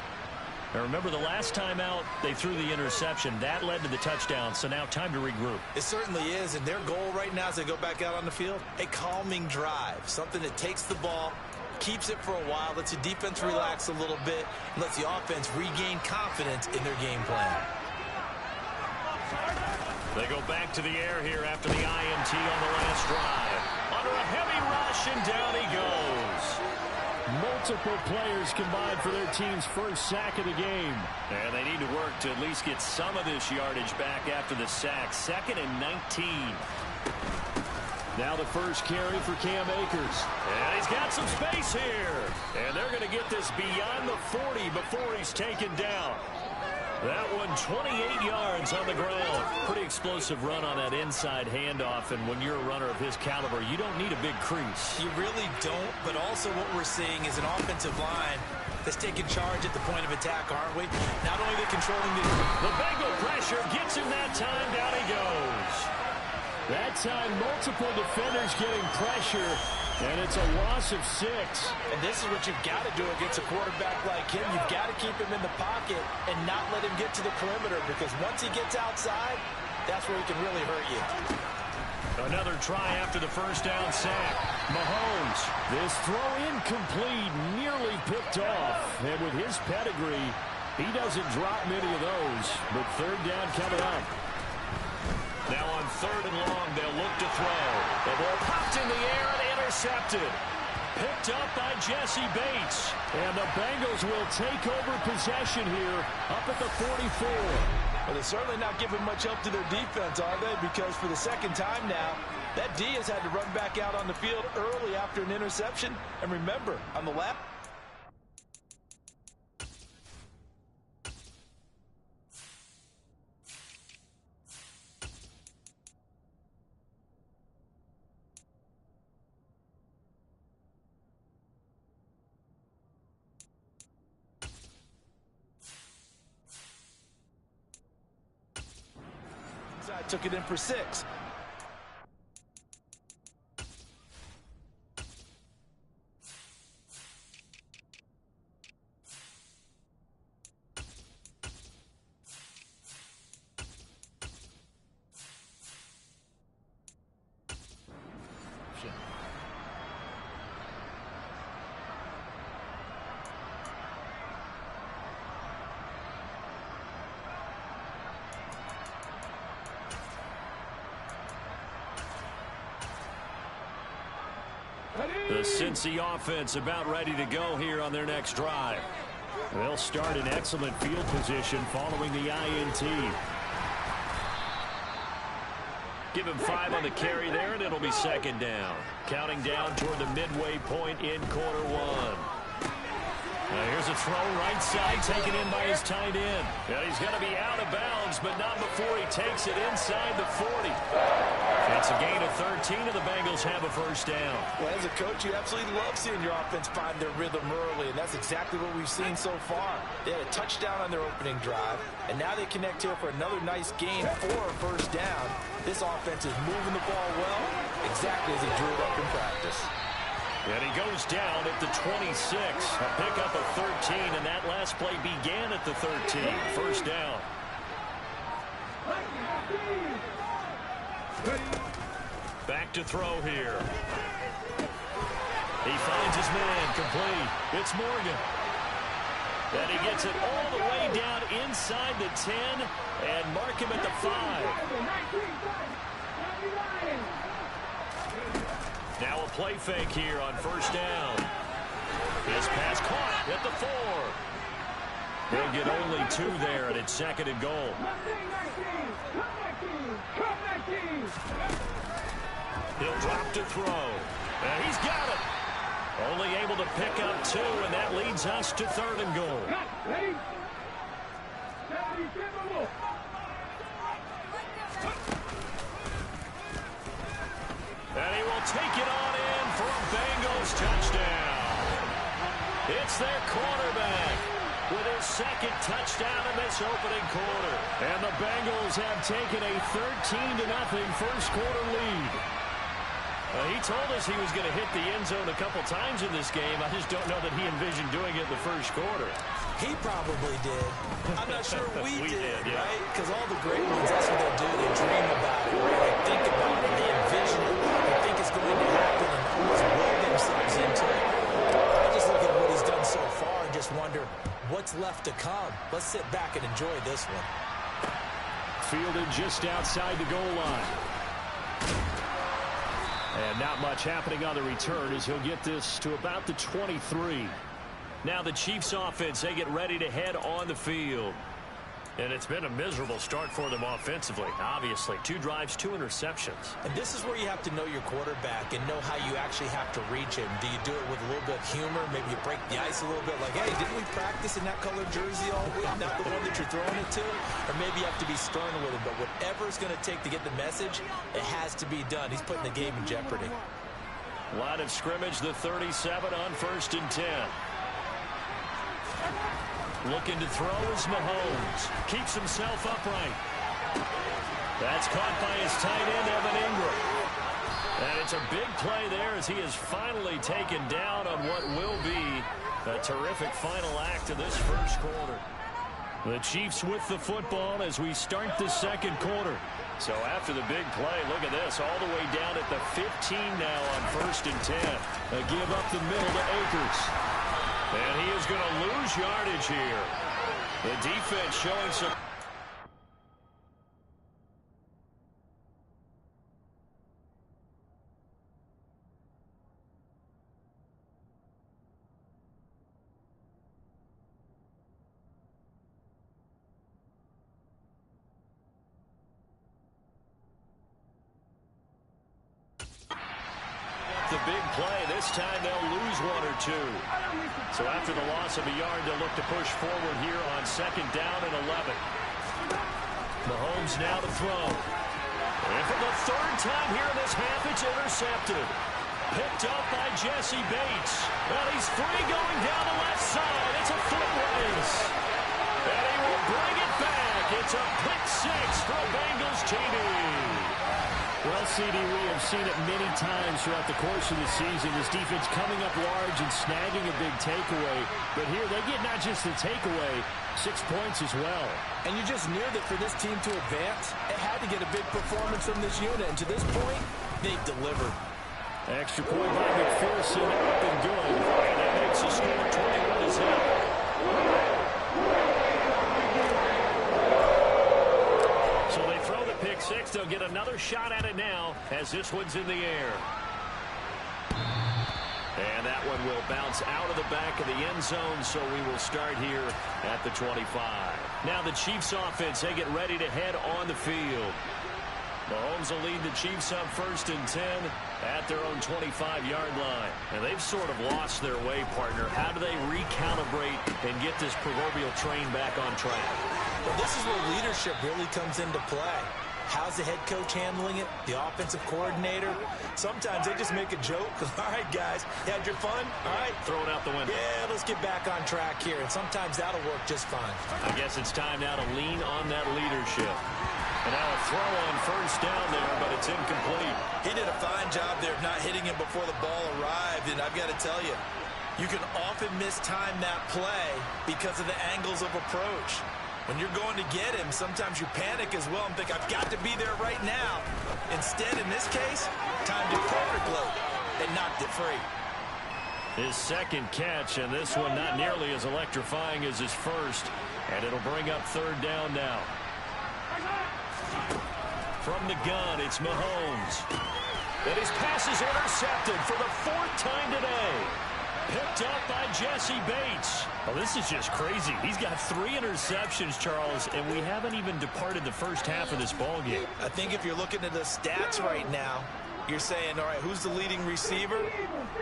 Now remember, the last time out, they threw the interception. That led to the touchdown, so now time to regroup. It certainly is, and their goal right now as they go back out on the field, a calming drive, something that takes the ball, keeps it for a while, lets the defense relax a little bit, and lets the offense regain confidence in their game plan. They go back to the air here after the INT on the last drive. Under a heavy rush, and down he goes. Multiple players combined for their team's first sack of the game. And they need to work to at least get some of this yardage back after the sack. 2nd and 19. Now the first carry for Cam Akers. And he's got some space here. And they're going to get this beyond the 40 before he's taken down. That one 28 yards on the ground. Pretty explosive run on that inside handoff, and when you're a runner of his caliber, you don't need a big crease. You really don't, but also what we're seeing is an offensive line that's taking charge at the point of attack, aren't we? Not only are they controlling the Bengal pressure gets him that time. Down he goes. That time, multiple defenders getting pressure, and it's a loss of 6. And this is what you've got to do against a quarterback like him. You've got to keep him in the pocket and not let him get to the perimeter, because once he gets outside, that's where he can really hurt you. Another try after the first down sack. Mahomes. This throw incomplete, nearly picked off. And with his pedigree, he doesn't drop many of those. But 3rd down coming up. Now on 3rd and long, they'll look to throw. The ball popped in the air and intercepted. Picked up by Jesse Bates. And the Bengals will take over possession here up at the 44. Well, they're certainly not giving much help to their defense, are they? Because for the 2nd time now, that D has had to run back out on the field early after an interception. And remember, on the last took it in for 6. The Cincy offense about ready to go here on their next drive. They'll start in excellent field position following the INT. Give him 5 on the carry there, and it'll be second down. Counting down toward the midway point in quarter 1. Now here's a throw right side taken in by his tight end. And he's going to be out of bounds, but not before he takes it inside the 40. It's a gain of 13, and the Bengals have a first down. Well, as a coach, you absolutely love seeing your offense find their rhythm early, and that's exactly what we've seen so far. They had a touchdown on their opening drive, and now they connect here for another nice gain for a first down. This offense is moving the ball well, exactly as he drew it up in practice. And he goes down at the 26. A pickup of 13, and that last play began at the 13. First down. Back to throw here. He finds his man complete. It's Morgan. And he gets it all the way down inside the 10 and mark him at the 5. Now a play fake here on first down. This pass caught at the 4. They'll get only 2 there, and it's second and goal. He'll drop to throw. And he's got it. Only able to pick up 2, and that leads us to third and goal. And he will take it on in for a Bengals touchdown. It's their quarterback with his second touchdown in this opening quarter. And the Bengals have taken a 13-0 first quarter lead. He told us he was going to hit the end zone a couple times in this game. I just don't know that he envisioned doing it in the first quarter. He probably did. I'm not sure we did, yeah. right? Because all the great ones, that's what they do. They dream about it, right? They think about it. They envision it. They think it's going to happen and almost will themselves into it. I just look at what he's done so far and just wonder what's left to come. Let's sit back and enjoy this one. Fielded just outside the goal line. And not much happening on the return as he'll get this to about the 23. Now the Chiefs offense, they get ready to head on the field. And it's been a miserable start for them offensively, obviously. 2 drives, 2 interceptions. And this is where you have to know your quarterback and know how you actually have to reach him. Do you do it with a little bit of humor? Maybe you break the ice a little bit like, hey, didn't we practice in that colored jersey all week? Not the one that you're throwing it to? Or maybe you have to be stern with him. But whatever it's going to take to get the message, it has to be done. He's putting the game in jeopardy. Line of scrimmage, the 37 on 1st and 10. Looking to throw is Mahomes. Keeps himself upright. That's caught by his tight end, Evan Ingram. And it's a big play there as he is finally taken down on what will be a terrific final act of this first quarter. The Chiefs with the football as we start the second quarter. So after the big play, look at this, all the way down at the 15 now on 1st and 10. A give up the middle to Akers. And he is going to lose yardage here. The defense showing some... The big play. This time they'll lose 1 or 2. So after the loss of a yard, they'll look to push forward here on 2nd down and 11. Mahomes now to throw. And for the 3rd time here in this half, it's intercepted. Picked up by Jesse Bates. And he's free going down the left side. It's a foot race. And he will bring it back. It's a pick 6 for a Bengals TD. Well, CD, we have seen it many times throughout the course of the season. This defense coming up large and snagging a big takeaway. But here they get not just the takeaway, 6 points as well. And you just knew that for this team to advance, it had to get a big performance from this unit. And to this point, they've delivered. Extra point by McPherson, up and good. And that makes the score 21-0. So they throw the pick six. They'll get another shot at it now as this one's in the air. And that one will bounce out of the back of the end zone, so we will start here at the 25. Now the Chiefs offense, they get ready to head on the field. Mahomes will lead the Chiefs up 1st and 10 at their own 25-yard line. And they've sort of lost their way, partner. How do they recalibrate and get this proverbial train back on track? Well, this is where leadership really comes into play. How's the head coach handling it? The offensive coordinator? Sometimes they just make a joke. All right, guys, you had your fun? All right. Throw it out the window. Yeah, let's get back on track here. And sometimes that'll work just fine. I guess it's time now to lean on that leadership. And now a throw on 1st down there, but it's incomplete. He did a fine job there of not hitting him before the ball arrived. And I've got to tell you, you can often mistime that play because of the angles of approach. When you're going to get him, sometimes you panic as well and think, I've got to be there right now. Instead, in this case, timed it perfectly and knocked it free. His second catch, and this one not nearly as electrifying as his first. And it'll bring up 3rd down now. From the gun, it's Mahomes. And his pass is intercepted for the 4th time today. Picked up by Jesse Bates. Well, this is just crazy. He's got 3 interceptions, Charles, and we haven't even departed the first half of this ballgame. I think if you're looking at the stats right now, you're saying, all right, who's the leading receiver?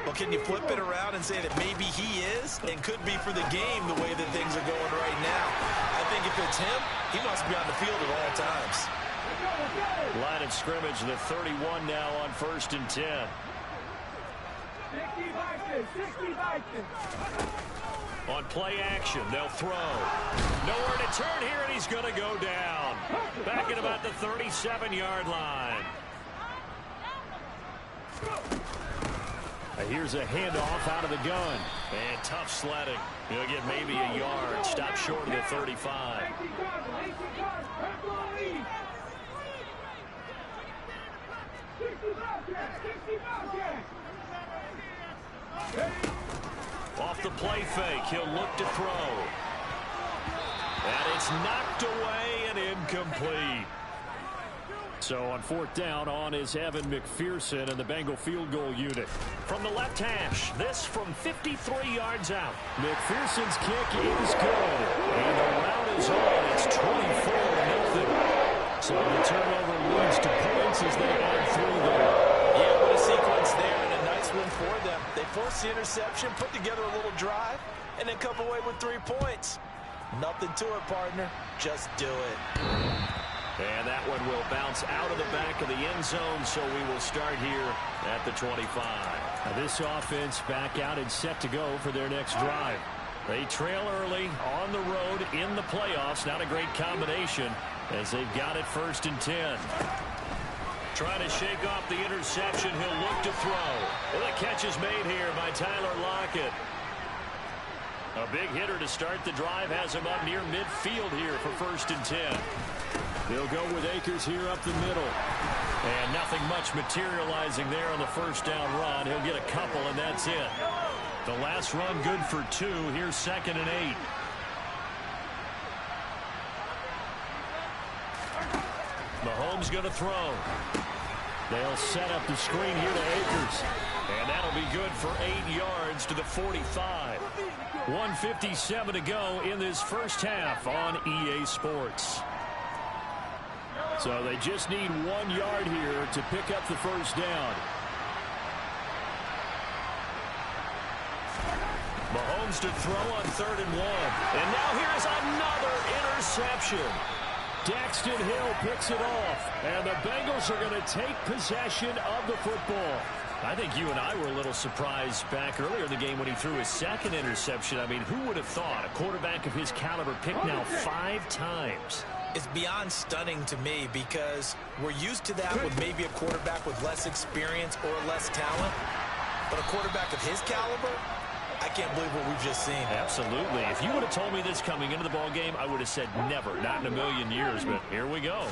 Well, can you flip it around and say that maybe he is and could be for the game the way that things are going right now? I think if it's him, he must be on the field at all times. Line of scrimmage, the 31 now on 1st and 10. 60 Vikings. On play action, they'll throw. Nowhere to turn here, and he's going to go down. Back at about the 37-yard line. Here's a handoff out of the gun. And tough sledding. He'll get maybe a yard. Stop short of the 35. Off the play fake, he'll look to throw. And it's knocked away and incomplete. So on 4th down, on is Evan McPherson and the Bengal field goal unit. From the left hash, this from 53 yards out. McPherson's kick is good. And the route is on. It's 24-0. So the turnover leads to points as they add 3 there. Yeah, what a sequence there and a nice win for them. They forced the interception, put together a little drive, and then come away with 3 points. Nothing to it, partner. Just do it. And that one will bounce out of the back of the end zone, so we will start here at the 25. Now this offense back out and set to go for their next drive. They trail early on the road in the playoffs. Not a great combination as they've got it 1st and 10. Trying to shake off the interception. He'll look to throw. Well, the catch is made here by Tyler Lockett. A big hitter to start the drive. Has him up near midfield here for 1st and 10. They'll go with Akers here up the middle. And nothing much materializing there on the 1st down run. He'll get a couple, and that's it. The last run good for 2. Here's 2nd and 8. Mahomes going to throw. They'll set up the screen here to Akers. And that'll be good for 8 yards to the 45. 1:57 to go in this first half on EA Sports. So they just need 1 yard here to pick up the 1st down. Mahomes to throw on 3rd and 1. And now here's another interception. Daxton Hill picks it off. And the Bengals are going to take possession of the football. I think you and I were a little surprised back earlier in the game when he threw his 2nd interception. I mean, who would have thought a quarterback of his caliber picked now 5 times? It's beyond stunning to me because we're used to that with maybe a quarterback with less experience or less talent. But a quarterback of his caliber, I can't believe what we've just seen. Absolutely. If you would have told me this coming into the ball game, I would have said never, not in a million years. But here we go.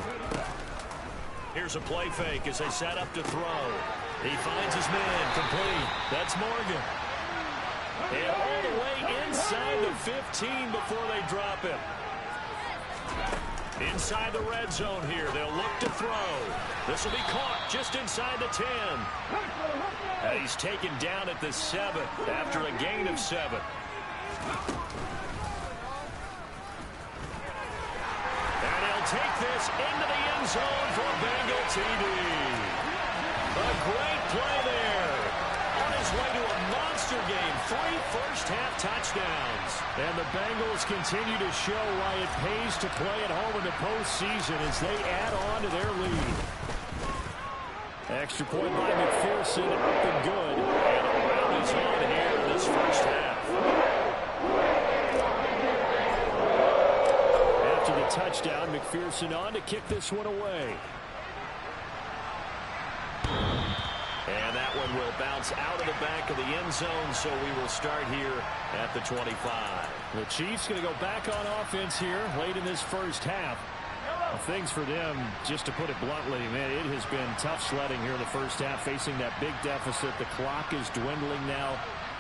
Here's a play fake as they set up to throw. He finds his man complete. That's Morgan. And all the way inside the 15 before they drop him. Inside the red zone here. They'll look to throw. This will be caught just inside the 10. And he's taken down at the 7 after a gain of 7. And he'll take this into the end zone for a Bengal TD. A great play there. On his way to a monster game. 3 first-half touchdowns. And the Bengals continue to show why it pays to play at home in the postseason as they add on to their lead. Extra point by McPherson, up and good. And around his head here in this first half. After the touchdown, McPherson on to kick this one away. And that one will bounce out of the back of the end zone, so we will start here at the 25. The Chiefs going to go back on offense here late in this first half. Things for them, just to put it bluntly, man, it has been tough sledding here in the first half, facing that big deficit. The clock is dwindling now.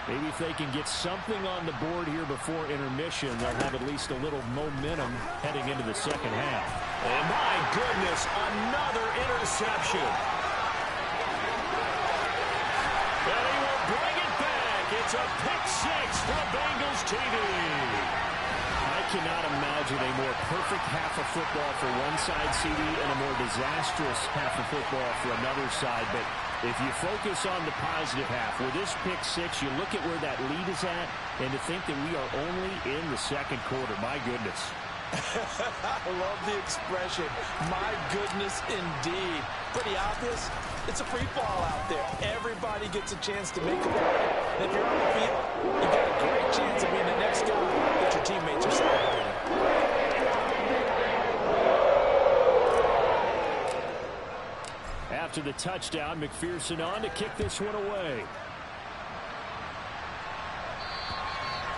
Maybe if they can get something on the board here before intermission, they'll have at least a little momentum heading into the second half. And my goodness, another interception. And he will bring it back. It's a pick 6 for the Bengals TD. I cannot imagine a more perfect half of football for one side, CD, and a more disastrous half of football for another side. But if you focus on the positive half, with this pick 6, you look at where that lead is at, and to think that we are only in the second quarter. My goodness. I love the expression. My goodness, indeed. Pretty obvious. It's a free fall out there. Everybody gets a chance to make a play. And if you're on the field, you got a great chance of being the next guy that your teammates are celebrating. After the touchdown, McPherson on to kick this one away.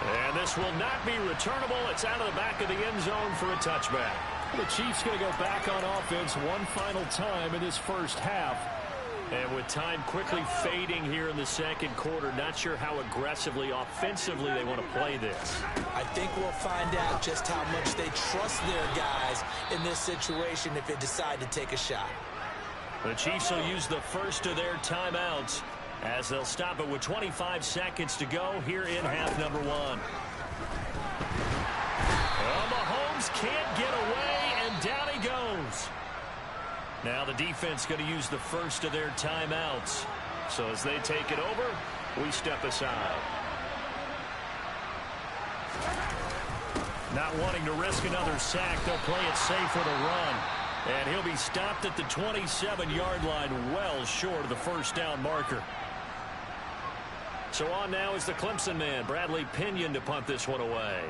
And this will not be returnable. It's out of the back of the end zone for a touchback. The Chiefs going to go back on offense one final time in this first half. And with time quickly fading here in the second quarter, not sure how aggressively, offensively they want to play this. I think we'll find out just how much they trust their guys in this situation if they decide to take a shot. The Chiefs will use the first of their timeouts as they'll stop it with 25 seconds to go here in half number 1. Well, Mahomes can't get away, and down he goes. Now the defense going to use the first of their timeouts. So as they take it over, we step aside. Not wanting to risk another sack, they'll play it safe with a run. And he'll be stopped at the 27-yard line, well short of the first down marker. So on now is the Clemson man, Bradley Pinion, to punt this one away.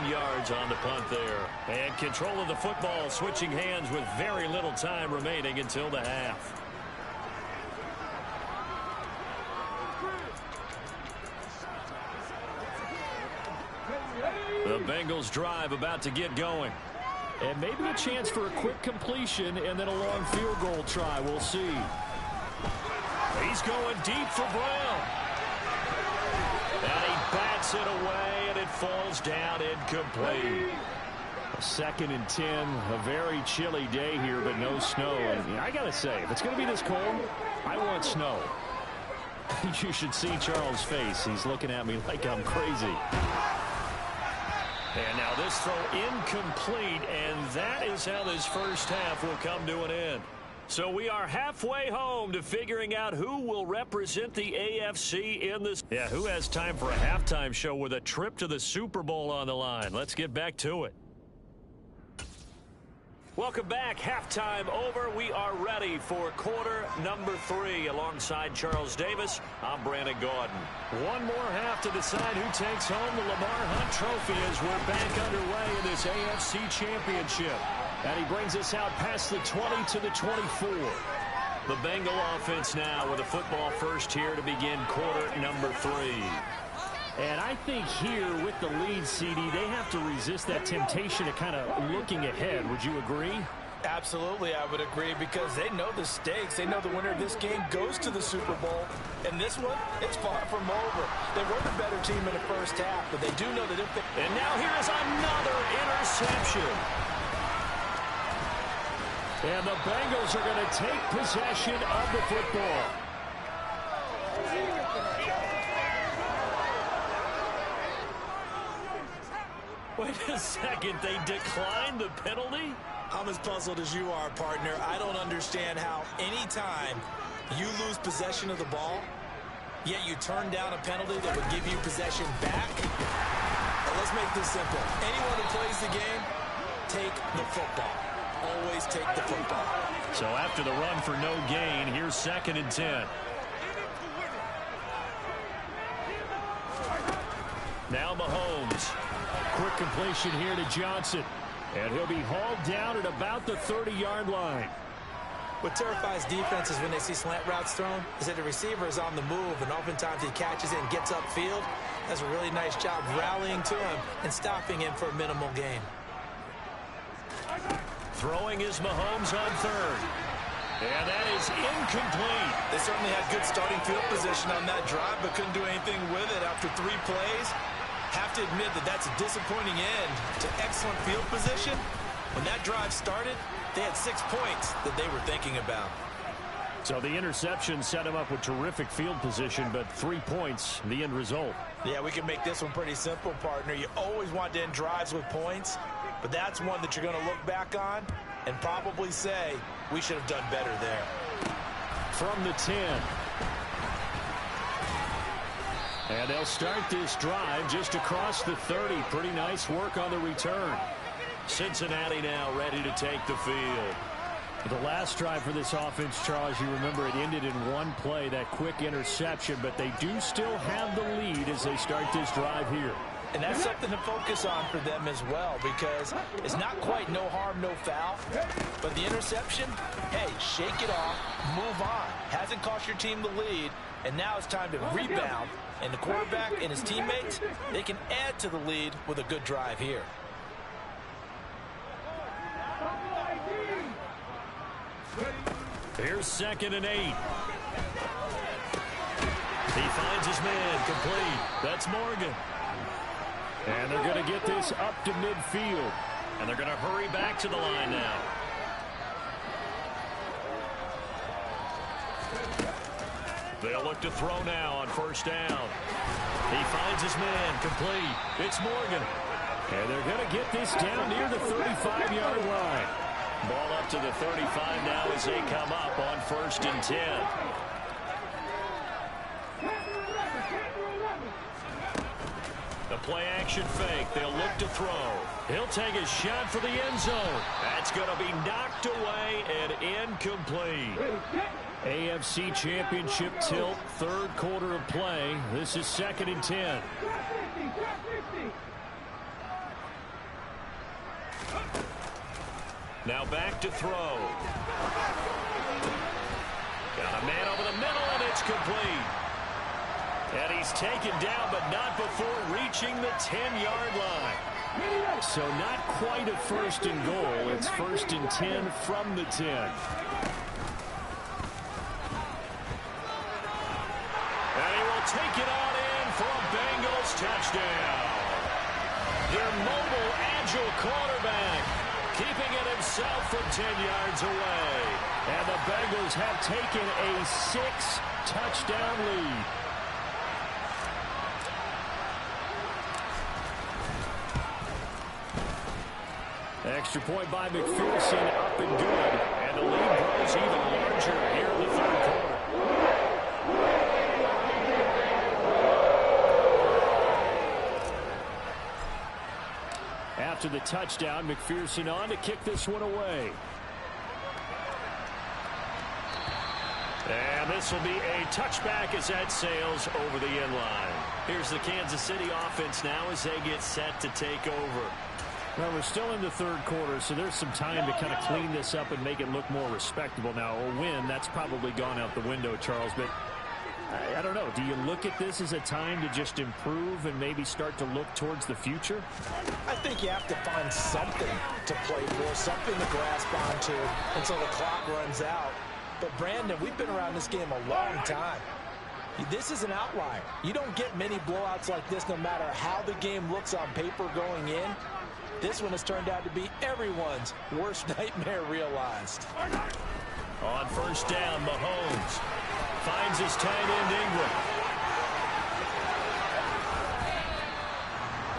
Yards on the punt there. And control of the football, switching hands with very little time remaining until the half. The Bengals drive about to get going. And maybe a chance for a quick completion and then a long field goal try. We'll see. He's going deep for Brown. And he bats it away, and it falls down incomplete. 2nd and 10, a very chilly day here, but no snow. And I got to say, if it's going to be this cold, I want snow. You should see Charles' face. He's looking at me like I'm crazy. And now this throw incomplete, and that is how this first half will come to an end. So we are halfway home to figuring out who will represent the AFC in this. Yeah, who has time for a halftime show with a trip to the Super Bowl on the line? Let's get back to it. Welcome back. Halftime over. We are ready for quarter number 3. Alongside Charles Davis, I'm Brandon Gaudin. One more half to decide who takes home the Lamar Hunt Trophy as we're back underway in this AFC Championship. And he brings us out past the 20 to the 24. The Bengal offense now with a football first here to begin quarter number 3. And I think here with the lead, CD, they have to resist that temptation of kind of looking ahead. Would you agree? Absolutely, I would agree, because they know the stakes. They know the winner of this game goes to the Super Bowl. And this one, it's far from over. They were the better team in the first half, but they do know that if they... And now here is another interception. And the Bengals are going to take possession of the football. Wait a second, they declined the penalty? I'm as puzzled as you are, partner. I don't understand how any time you lose possession of the ball, yet you turn down a penalty that would give you possession back. Now, let's make this simple. Anyone who plays the game, take the football. Always take the football. So after the run for no gain, here's 2nd and 10. Now Mahomes. Quick completion here to Johnson. And he'll be hauled down at about the 30-yard line. What terrifies defenses when they see slant routes thrown is that the receiver is on the move, and oftentimes he catches it and gets upfield. Does a really nice job rallying to him and stopping him for a minimal gain. Throwing is Mahomes on 3rd. And that is incomplete. They certainly had good starting field position on that drive, but couldn't do anything with it after 3 plays. Have to admit that that's a disappointing end to excellent field position. When that drive started, they had 6 points that they were thinking about. So the interception set him up with terrific field position, but 3 points, the end result. Yeah, we can make this one pretty simple, partner. You always want to end drives with points, but that's one that you're going to look back on and probably say, we should have done better there. From the 10. And they'll start this drive just across the 30. Pretty nice work on the return. Cincinnati now ready to take the field. The last drive for this offense, Charles, you remember it ended in 1 play, that quick interception, but they do still have the lead as they start this drive here. And that's something to focus on for them as well, because it's not quite no harm, no foul. But the interception, hey, shake it off, move on. Hasn't cost your team the lead, and now it's time to rebound. And the quarterback and his teammates, they can add to the lead with a good drive here. Here's 2nd and 8. He finds his man complete. That's Morgan. And they're going to get this up to midfield. And they're going to hurry back to the line now. They'll look to throw now on 1st down. He finds his man complete. It's Morgan. And they're going to get this down near the 35-yard line. Ball up to the 35 now as they come up on 1st and 10. The play action fake. They'll look to throw. He'll take a shot for the end zone. That's going to be knocked away and incomplete. AFC Championship tilt, 3rd quarter of play. This is 2nd and 10. Now back to throw. Got a man over the middle, and it's complete. And he's taken down, but not before reaching the 10-yard line. So not quite a 1st and goal. It's 1st and 10 from the 10. And he will take it on in for a Bengals touchdown. Their mobile, agile quarterback keeping it himself from 10 yards away. And the Bengals have taken a 6-touchdown lead. Extra point by McPherson, up and good. And the lead grows even larger here in the 3rd quarter. after the touchdown. McPherson on to kick this one away. And this will be a touchback as that sails over the end line. Here's the Kansas City offense now as they get set to take over. Well, we're still in the third quarter, so there's some time to kind of clean this up and make it look more respectable. Now, a win, that's probably gone out the window, Charles, but I don't know. Do you look at this as a time to just improve and maybe start to look towards the future? I think you have to find something to play for, something to grasp onto until the clock runs out. But, Brandon, we've been around this game a long time. This is an outlier. You don't get many blowouts like this no matter how the game looks on paper going in. This one has turned out to be everyone's worst nightmare realized. On first down, Mahomes finds his tight end Ingram.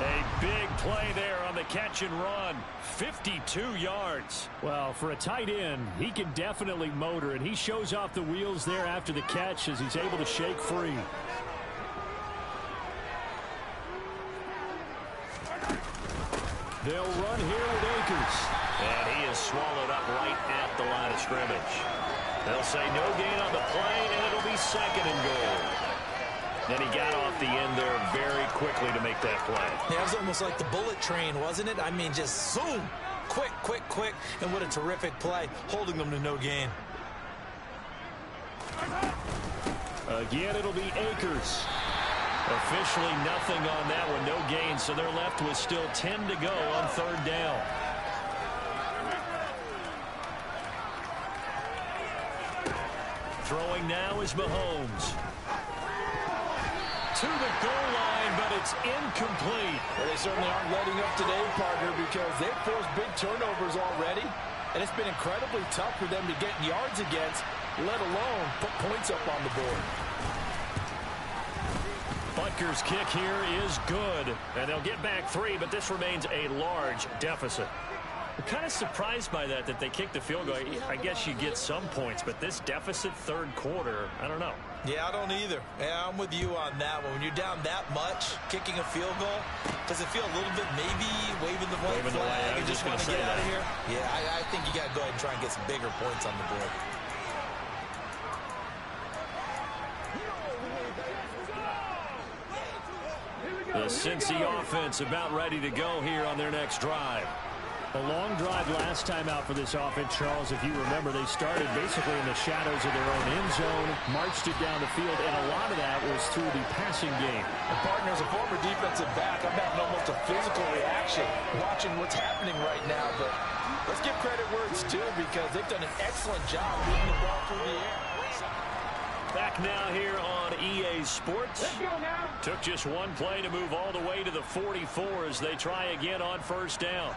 A big play there on the catch and run. 52 yards. Well, for a tight end, he can definitely motor, and he shows off the wheels there after the catch as he's able to shake free. They'll run here with Akers. And he is swallowed up right at the line of scrimmage. They'll say no gain on the play, and it'll be second and goal. And he got off the end there very quickly to make that play. Yeah, it was almost like the bullet train, wasn't it? I mean, just zoom. Quick, quick, quick. And what a terrific play, holding them to no gain. Again, it'll be Akers. Officially nothing on that one, no gain, so they're left with still 10 to go on third down. Throwing now is Mahomes. To the goal line, but it's incomplete. Well, they certainly aren't letting up today, partner, because they've forced big turnovers already, and it's been incredibly tough for them to get yards against, let alone put points up on the board. Butker's kick here is good, and they'll get back 3, but this remains a large deficit. I'm kind of surprised by that they kicked the field goal. I guess you get some points, but this deficit third quarter, I don't know. Yeah, I don't either. Yeah, I'm with you on that one. When you're down that much, kicking a field goal, does it feel a little bit maybe waving the white flag and just want to get out of here? Yeah, I think you got to go ahead and try and get some bigger points on the board. The Cincy offense about ready to go here on their next drive. A long drive last time out for this offense, Charles. If you remember, they started basically in the shadows of their own end zone, marched it down the field, and a lot of that was through the passing game. And partner, as a former defensive back, I'm having almost a physical reaction watching what's happening right now. But let's give credit where it's due because they've done an excellent job moving the ball through the air. Back now here on EA Sports. Took just one play to move all the way to the 44 as they try again on first down.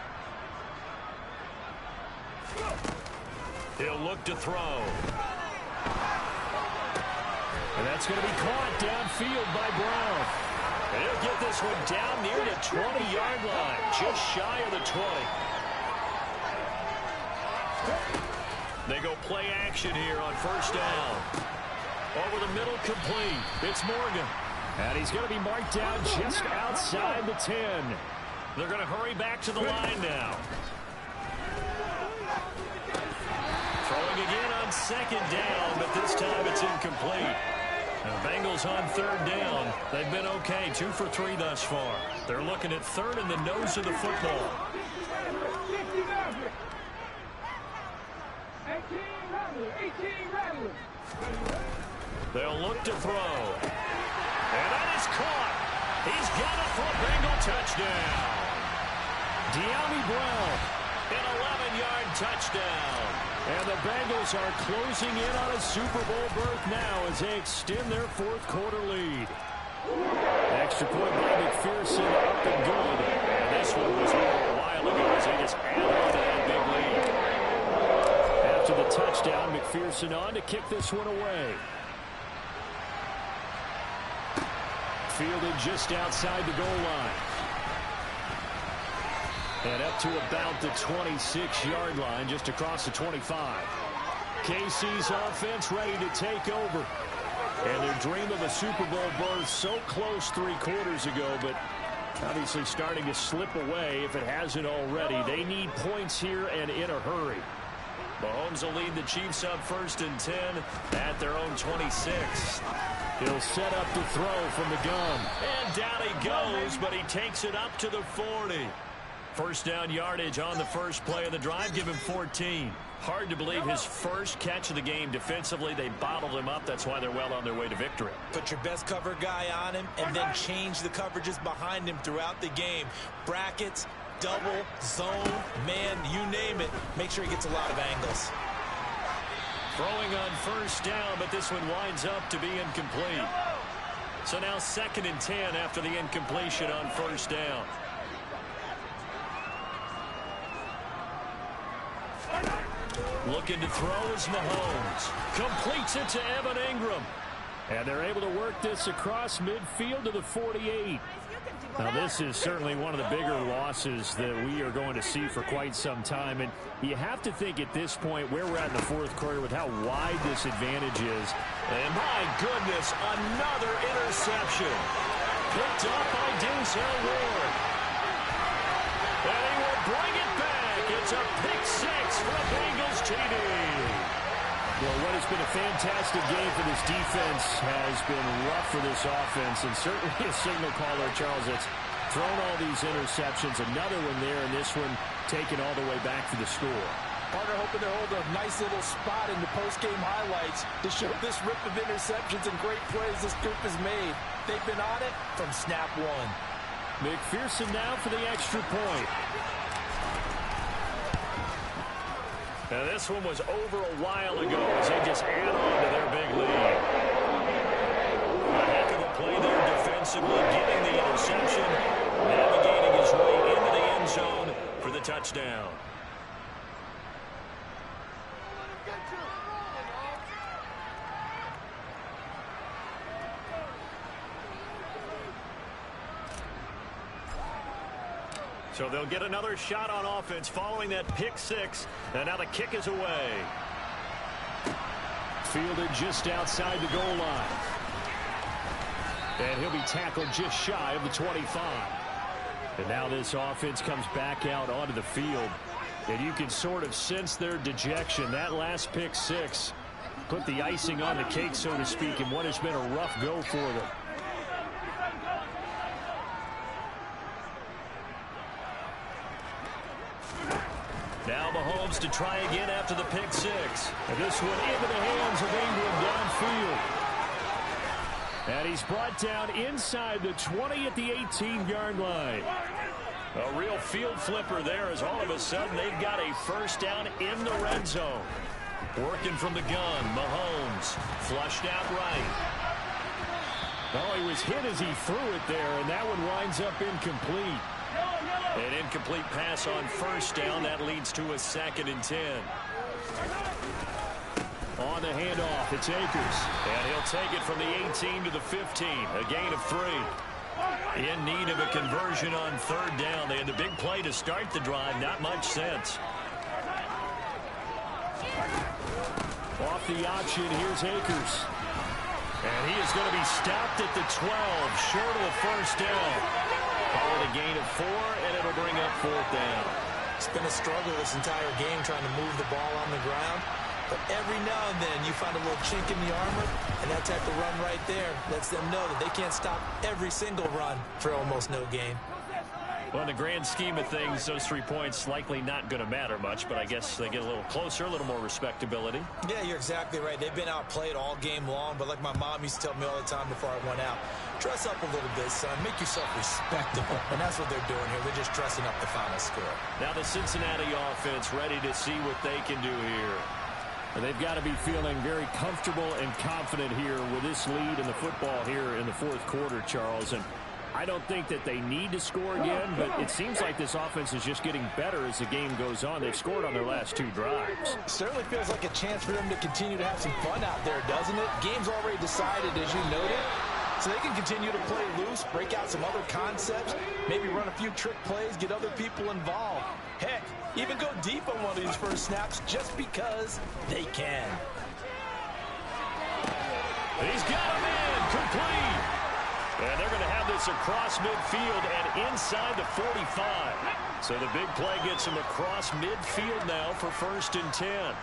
He'll look to throw. And that's going to be caught downfield by Brown. And he'll get this one down near the 20-yard line, just shy of the 20. They go play action here on first down. Over the middle, complete. It's Morgan. And he's going to be marked down just outside the 10. They're going to hurry back to the line now. Throwing again on second down, but this time it's incomplete. The Bengals on third down. They've been okay, 2 for 3 thus far. They're looking at third in the nose of the football. 18 rattlers. They'll look to throw. And that is caught. He's got it for a Bengal touchdown. De'Ami Brown. An 11-yard touchdown. And the Bengals are closing in on a Super Bowl berth now as they extend their fourth quarter lead. Extra point by McPherson, up and good. And this one was over a while ago as they just added on to that big lead. After the touchdown, McPherson on to kick this one away. Fielded just outside the goal line. And up to about the 26-yard line, just across the 25. KC's offense ready to take over. And their dream of a Super Bowl berth so close 3 quarters ago, but Obviously starting to slip away if it hasn't already. They need points here and in a hurry. Mahomes will lead the Chiefs up 1st and 10 at their own 26. He'll set up to throw from the gun. And down he goes, but he takes it up to the 40. First down yardage on the first play of the drive. Give him 14. Hard to believe his first catch of the game defensively. They bottled him up. That's why they're well on their way to victory. Put your best cover guy on him and then change the coverages behind him throughout the game. Brackets, double, zone, man, you name it. Make sure he gets a lot of angles. Throwing on first down, but this one winds up to be incomplete. So now 2nd and 10 after the incompletion on first down. Looking to throw is Mahomes. Completes it to Evan Ingram. And they're able to work this across midfield to the 48. Now, this is certainly one of the bigger losses that we are going to see for quite some time. And you have to think at this point where we're at in the 4th quarter with how wide this advantage is. And my goodness, another interception. Picked up by Denzel Ward. And he will bring it back. It's a pick 6 for the Bengals TD. Well, what has been a fantastic game for this defense has been rough for this offense, and certainly a signal caller, Charles, that's thrown all these interceptions. Another one there, and this one taken all the way back for the score. Partner hoping to hold a nice little spot in the post-game highlights to show this rip of interceptions and great plays this group has made. They've been on it from snap one. McPherson now for the extra point. Now this one was over a while ago as they just add on to their big lead. A heck of a play there defensively, getting the interception, navigating his way into the end zone for the touchdown. So they'll get another shot on offense following that pick 6. And now the kick is away. Fielded just outside the goal line. And he'll be tackled just shy of the 25. And now this offense comes back out onto the field. And you can sort of sense their dejection. That last pick 6 put the icing on the cake, so to speak, in what has been a rough go for them. Now Mahomes to try again after the pick 6. And this one into the hands of Ingram downfield. And he's brought down inside the 20 at the 18-yard line. A real field flipper there as all of a sudden they've got a first down in the red zone. Working from the gun, Mahomes flushed out right. Well, he was hit as he threw it there, and that one winds up incomplete. An incomplete pass on first down. That leads to a 2nd and 10. On the handoff, it's Akers. And he'll take it from the 18 to the 15. A gain of 3. In need of a conversion on 3rd down. They had the big play to start the drive. Not much sense. Off the option, here's Akers. And he is going to be stopped at the 12, short of the first down. Call it a gain of 4, and it'll bring up 4th down. It's been a struggle this entire game trying to move the ball on the ground. But every now and then you find a little chink in the armor, and that type of run right there lets them know that they can't stop every single run for almost no gain. Well, in the grand scheme of things, those 3 points likely not going to matter much, but I guess they get a little closer, a little more respectability. Yeah, you're exactly right. They've been outplayed all game long, but like my mom used to tell me all the time before I went out, dress up a little bit, son. Make yourself respectable. And that's what they're doing here. They're just dressing up the final score. Now the Cincinnati offense ready to see what they can do here. They've got to be feeling very comfortable and confident here with this lead in the football here in the 4th quarter, Charles. And I don't think that they need to score again, but it seems like this offense is just getting better as the game goes on. They've scored on their last 2 drives. Certainly feels like a chance for them to continue to have some fun out there, doesn't it? Game's already decided, as you noted. So they can continue to play loose, break out some other concepts, maybe run a few trick plays, get other people involved. Heck, even go deep on one of these first snaps just because they can. He's got him in, complete. And they're going to have this across midfield and inside the 45. So the big play gets him across midfield now for 1st and 10.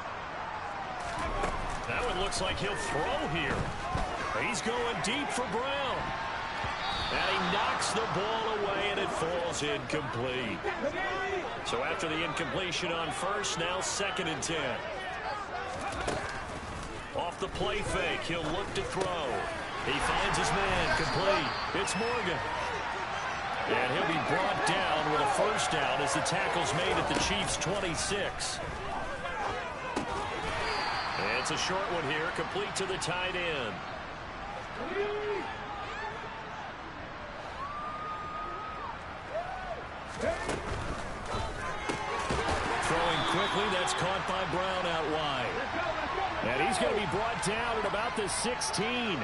That one looks like he'll throw here. He's going deep for Brown. And he knocks the ball away, and it falls incomplete. So after the incompletion on 1st, now 2nd and 10. Off the play fake, he'll look to throw. He finds his man, complete. It's Morgan. And he'll be brought down with a 1st down as the tackle's made at the Chiefs' 26. And it's a short one here, complete to the tight end. Throwing quickly, that's caught by Brown out wide. And he's going to be brought down at about the 16.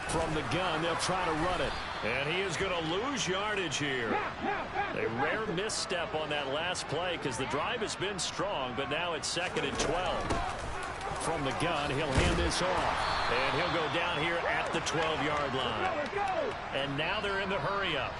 From the gun, they'll try to run it. And he is going to lose yardage here. A rare misstep on that last play because the drive has been strong, but now it's 2nd and 12. From the gun, he'll hand this off. And he'll go down here at the 12-yard line. And now they're in the hurry-up.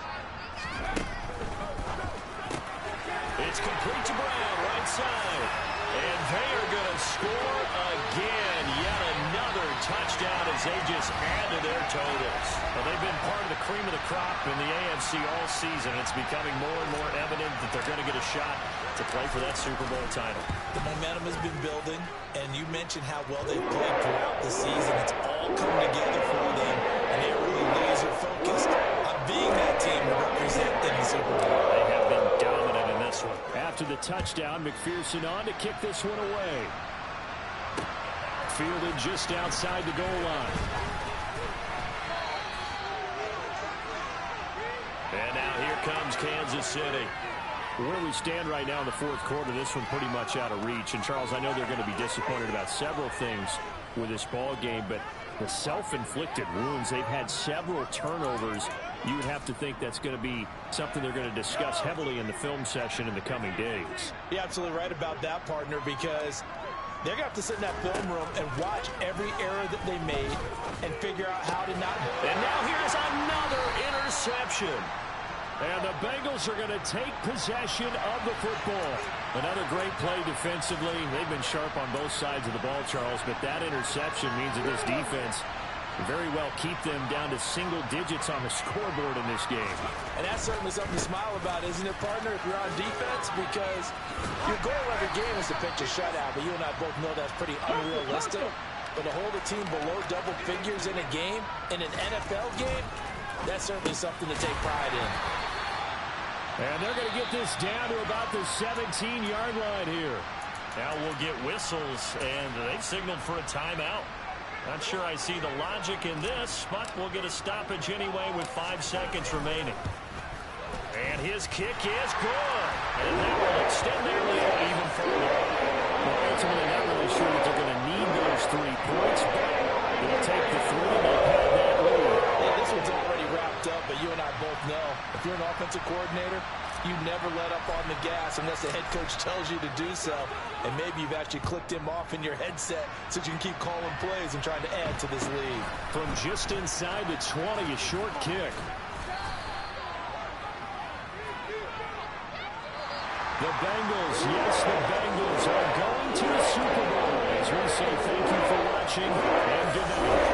It's complete to Brown, right side. And they are going to score again. Yet another touchdown as they just add to their totals. Well, they've been part of the cream of the crop in the AFC all season. It's becoming more and more evident that they're going to get a shot to play for that Super Bowl title. The momentum has been building, and you mentioned how well they've played throughout the season. It's all come together for them, and they're really laser-focused on being that team to represent in the Super Bowl. They have been dominant in this one. After the touchdown, McPherson on to kick this one away. Fielded just outside the goal line. And now here comes Kansas City. Where we stand right now in the 4th quarter, this one pretty much out of reach. And, Charles, I know they're going to be disappointed about several things with this ball game, but the self-inflicted wounds, they've had several turnovers. You would have to think that's going to be something they're going to discuss heavily in the film session in the coming days. You're absolutely right about that, partner, because they're going to have to sit in that film room and watch every error that they made and figure out how to not. And now here's another interception. And the Bengals are going to take possession of the football. Another great play defensively. They've been sharp on both sides of the ball, Charles, but that interception means that this defense very well keep them down to single digits on the scoreboard in this game. And that's certainly something to smile about, isn't it, partner, if you're on defense? Because your goal every game is to pitch a shutout, but you and I both know that's pretty unrealistic. But to hold a team below double figures in a game, in an NFL game, that's certainly something to take pride in. And they're going to get this down to about the 17-yard line here. Now we'll get whistles, and they've signaled for a timeout. Not sure I see the logic in this, but we'll get a stoppage anyway with 5 seconds remaining. And his kick is good. And that will extend their lead even further. Well, ultimately, not really sure that they're going to need those 3 points, but they'll take the 3 and they'll have that lead. Yeah, this one's already wrapped up, but you and I both know if you're an offensive coordinator, you never let up on the gas unless the head coach tells you to do so. And maybe you've actually clicked him off in your headset so you can keep calling plays and trying to add to this lead. From just inside the 20, a short kick. The Bengals, yes, the Bengals are going to the Super Bowl. As we say thank you for watching and good night.